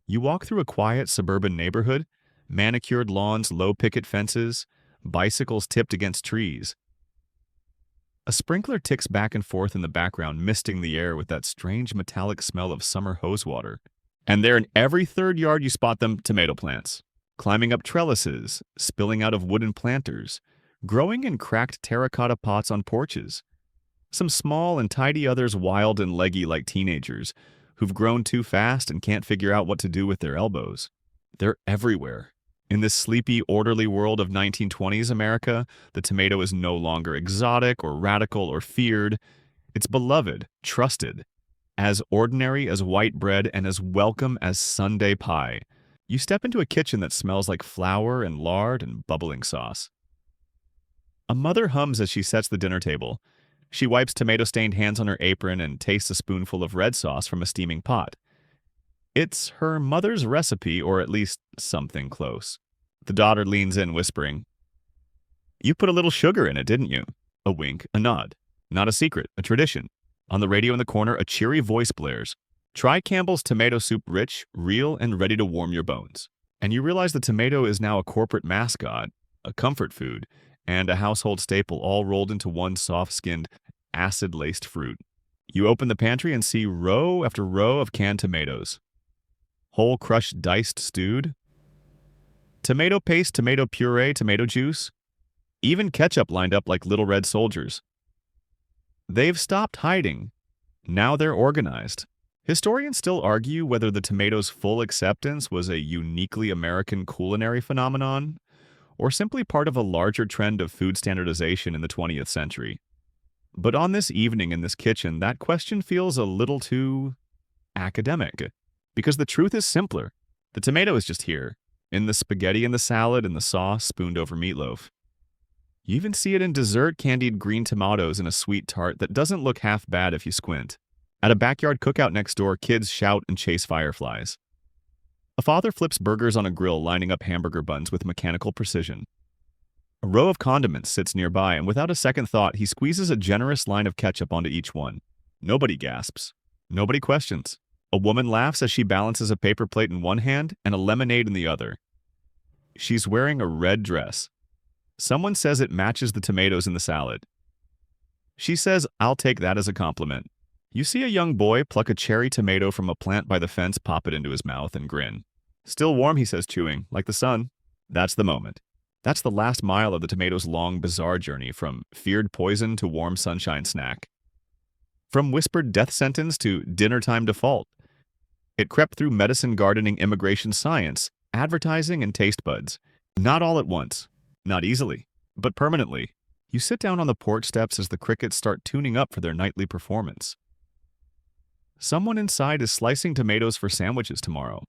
Speaker 1: You walk through a quiet suburban neighborhood, manicured lawns, low picket fences, bicycles tipped against trees. A sprinkler ticks back and forth in the background, misting the air with that strange metallic smell of summer hose water. And there in every third yard you spot them, tomato plants. Climbing up trellises, spilling out of wooden planters, growing in cracked terracotta pots on porches. Some small and tidy, others wild and leggy like teenagers who've grown too fast and can't figure out what to do with their elbows. They're everywhere. In this sleepy, orderly world of 1920s America, the tomato is no longer exotic or radical or feared. It's beloved, trusted, as ordinary as white bread and as welcome as Sunday pie. You step into a kitchen that smells like flour and lard and bubbling sauce. A mother hums as she sets the dinner table. She wipes tomato-stained hands on her apron and tastes a spoonful of red sauce from a steaming pot. It's her mother's recipe, or at least something close. The daughter leans in, whispering, "You put a little sugar in it, didn't you?" A wink, a nod. Not a secret, a tradition. On the radio in the corner, a cheery voice blares. Try Campbell's tomato soup, rich, real, and ready to warm your bones. And you realize the tomato is now a corporate mascot, a comfort food, and a household staple, all rolled into one soft-skinned, acid-laced fruit. You open the pantry and see row after row of canned tomatoes. Whole crushed, diced, stewed. Tomato paste, tomato puree, tomato juice. Even ketchup lined up like little red soldiers. They've stopped hiding. Now they're organized. Historians still argue whether the tomato's full acceptance was a uniquely American culinary phenomenon, or simply part of a larger trend of food standardization in the 20th century. But on this evening in this kitchen, that question feels a little too academic. Because the truth is simpler. The tomato is just here, in the spaghetti and the salad and the sauce spooned over meatloaf. You even see it in dessert, candied green tomatoes in a sweet tart that doesn't look half bad if you squint. At a backyard cookout next door, kids shout and chase fireflies. A father flips burgers on a grill, lining up hamburger buns with mechanical precision. A row of condiments sits nearby, and without a second thought, he squeezes a generous line of ketchup onto each one. Nobody gasps. Nobody questions. A woman laughs as she balances a paper plate in one hand and a lemonade in the other. She's wearing a red dress. Someone says it matches the tomatoes in the salad. She says, "I'll take that as a compliment." You see a young boy pluck a cherry tomato from a plant by the fence, pop it into his mouth, and grin. "Still warm," he says, chewing, "like the sun." That's the moment. That's the last mile of the tomato's long, bizarre journey from feared poison to warm sunshine snack. From whispered death sentence to dinner time default. It crept through medicine, gardening, immigration, science, advertising, and taste buds. Not all at once. Not easily, but permanently. You sit down on the porch steps as the crickets start tuning up for their nightly performance. Someone inside is slicing tomatoes for sandwiches tomorrow.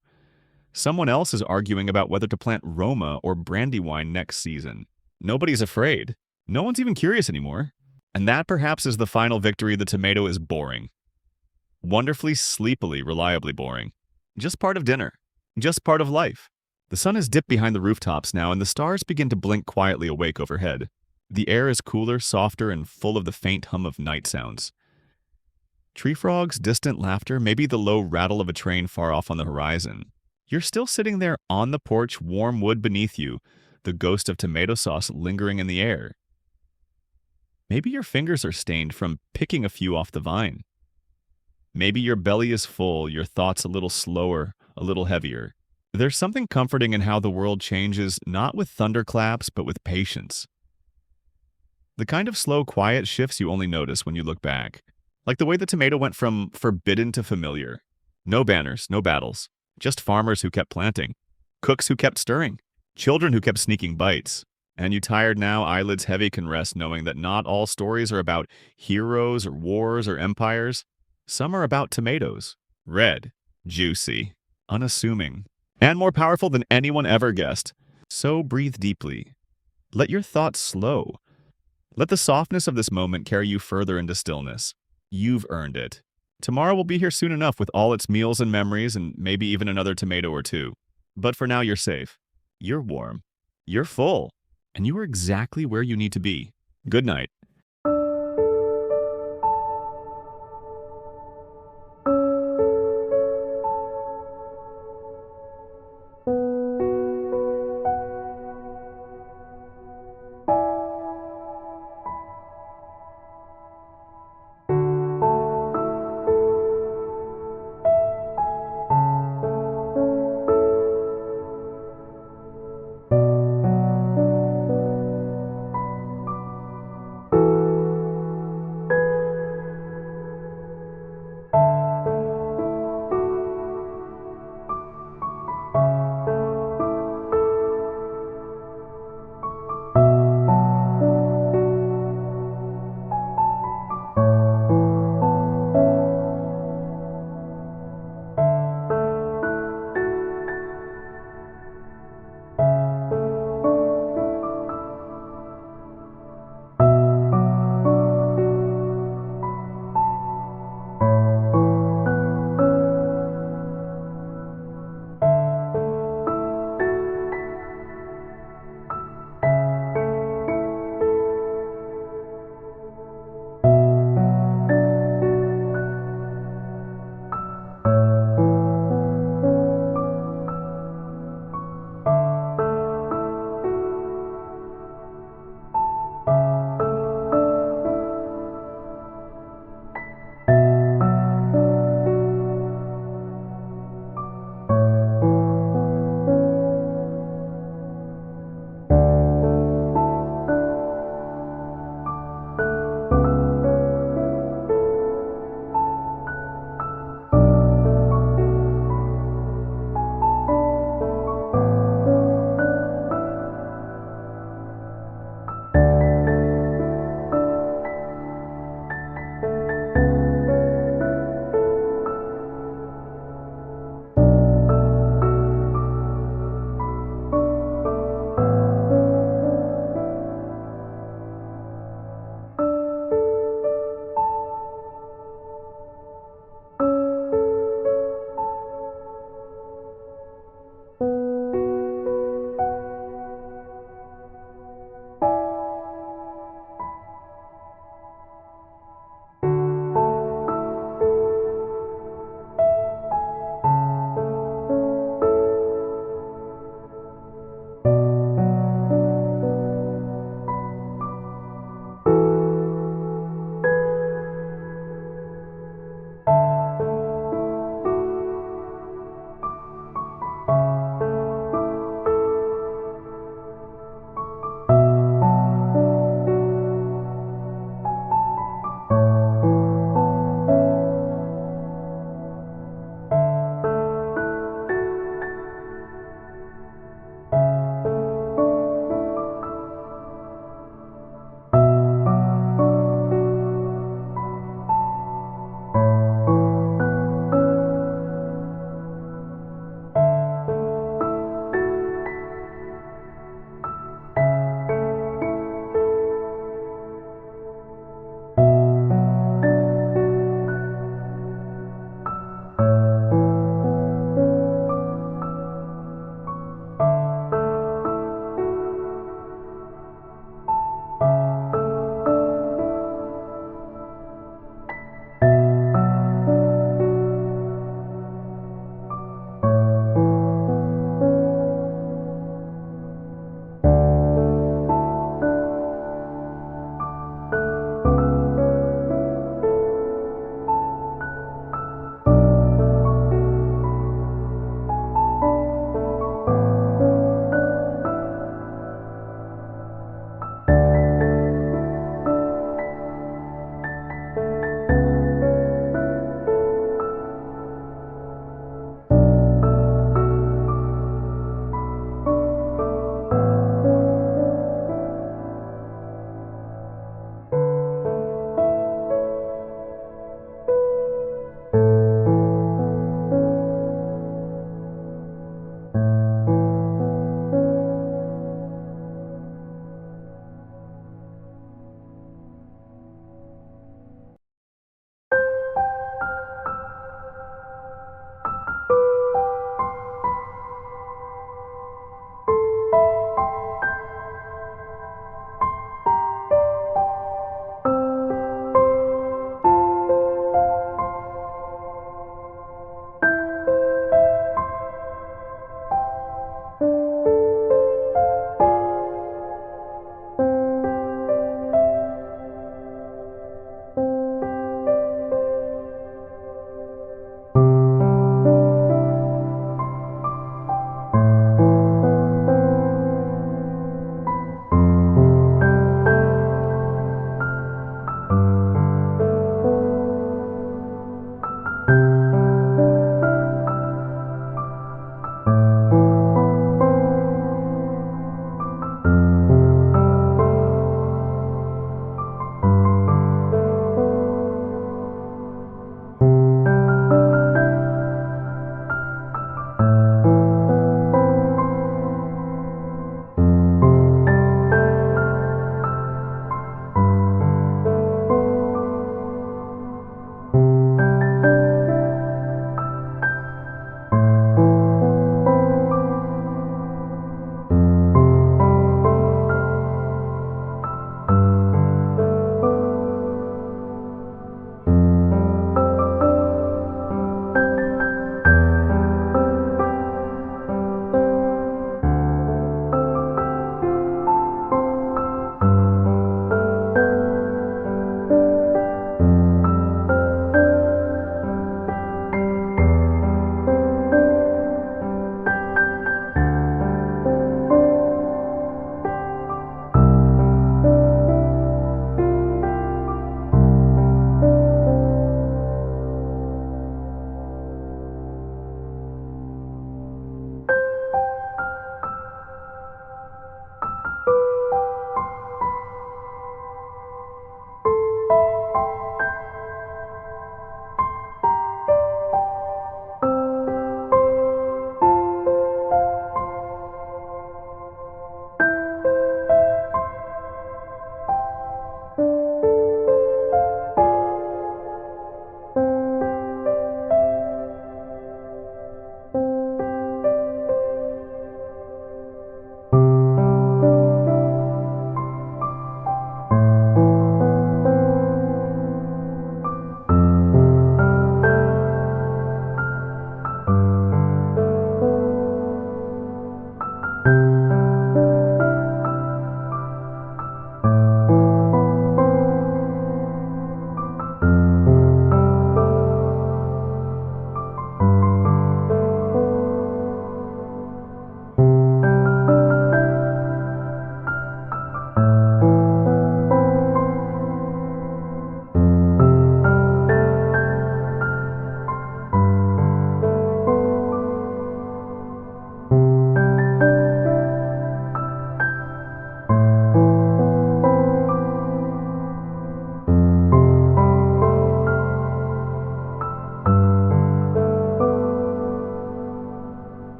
Speaker 1: Someone else is arguing about whether to plant Roma or Brandywine next season. Nobody's afraid. No one's even curious anymore. And that perhaps is the final victory. The tomato is boring. Wonderfully, sleepily, reliably boring. Just part of dinner. Just part of life. The sun has dipped behind the rooftops now, and the stars begin to blink quietly awake overhead. The air is cooler, softer, and full of the faint hum of night sounds. Tree frogs, distant laughter, maybe the low rattle of a train far off on the horizon. You're still sitting there on the porch, warm wood beneath you, the ghost of tomato sauce lingering in the air. Maybe your fingers are stained from picking a few off the vine. Maybe your belly is full, your thoughts a little slower, a little heavier. There's something comforting in how the world changes, not with thunderclaps, but with patience. The kind of slow, quiet shifts you only notice when you look back. Like the way the tomato went from forbidden to familiar. No banners, no battles. Just farmers who kept planting. Cooks who kept stirring. Children who kept sneaking bites. And you tired now, eyelids heavy, can rest knowing that not all stories are about heroes or wars or empires. Some are about tomatoes. Red, juicy, unassuming, and more powerful than anyone ever guessed. So breathe deeply. Let your thoughts slow. Let the softness of this moment carry you further into stillness. You've earned it. Tomorrow will be here soon enough with all its meals and memories and maybe even another tomato or two. But for now, you're safe. You're warm. You're full. And you are exactly where you need to be. Good night.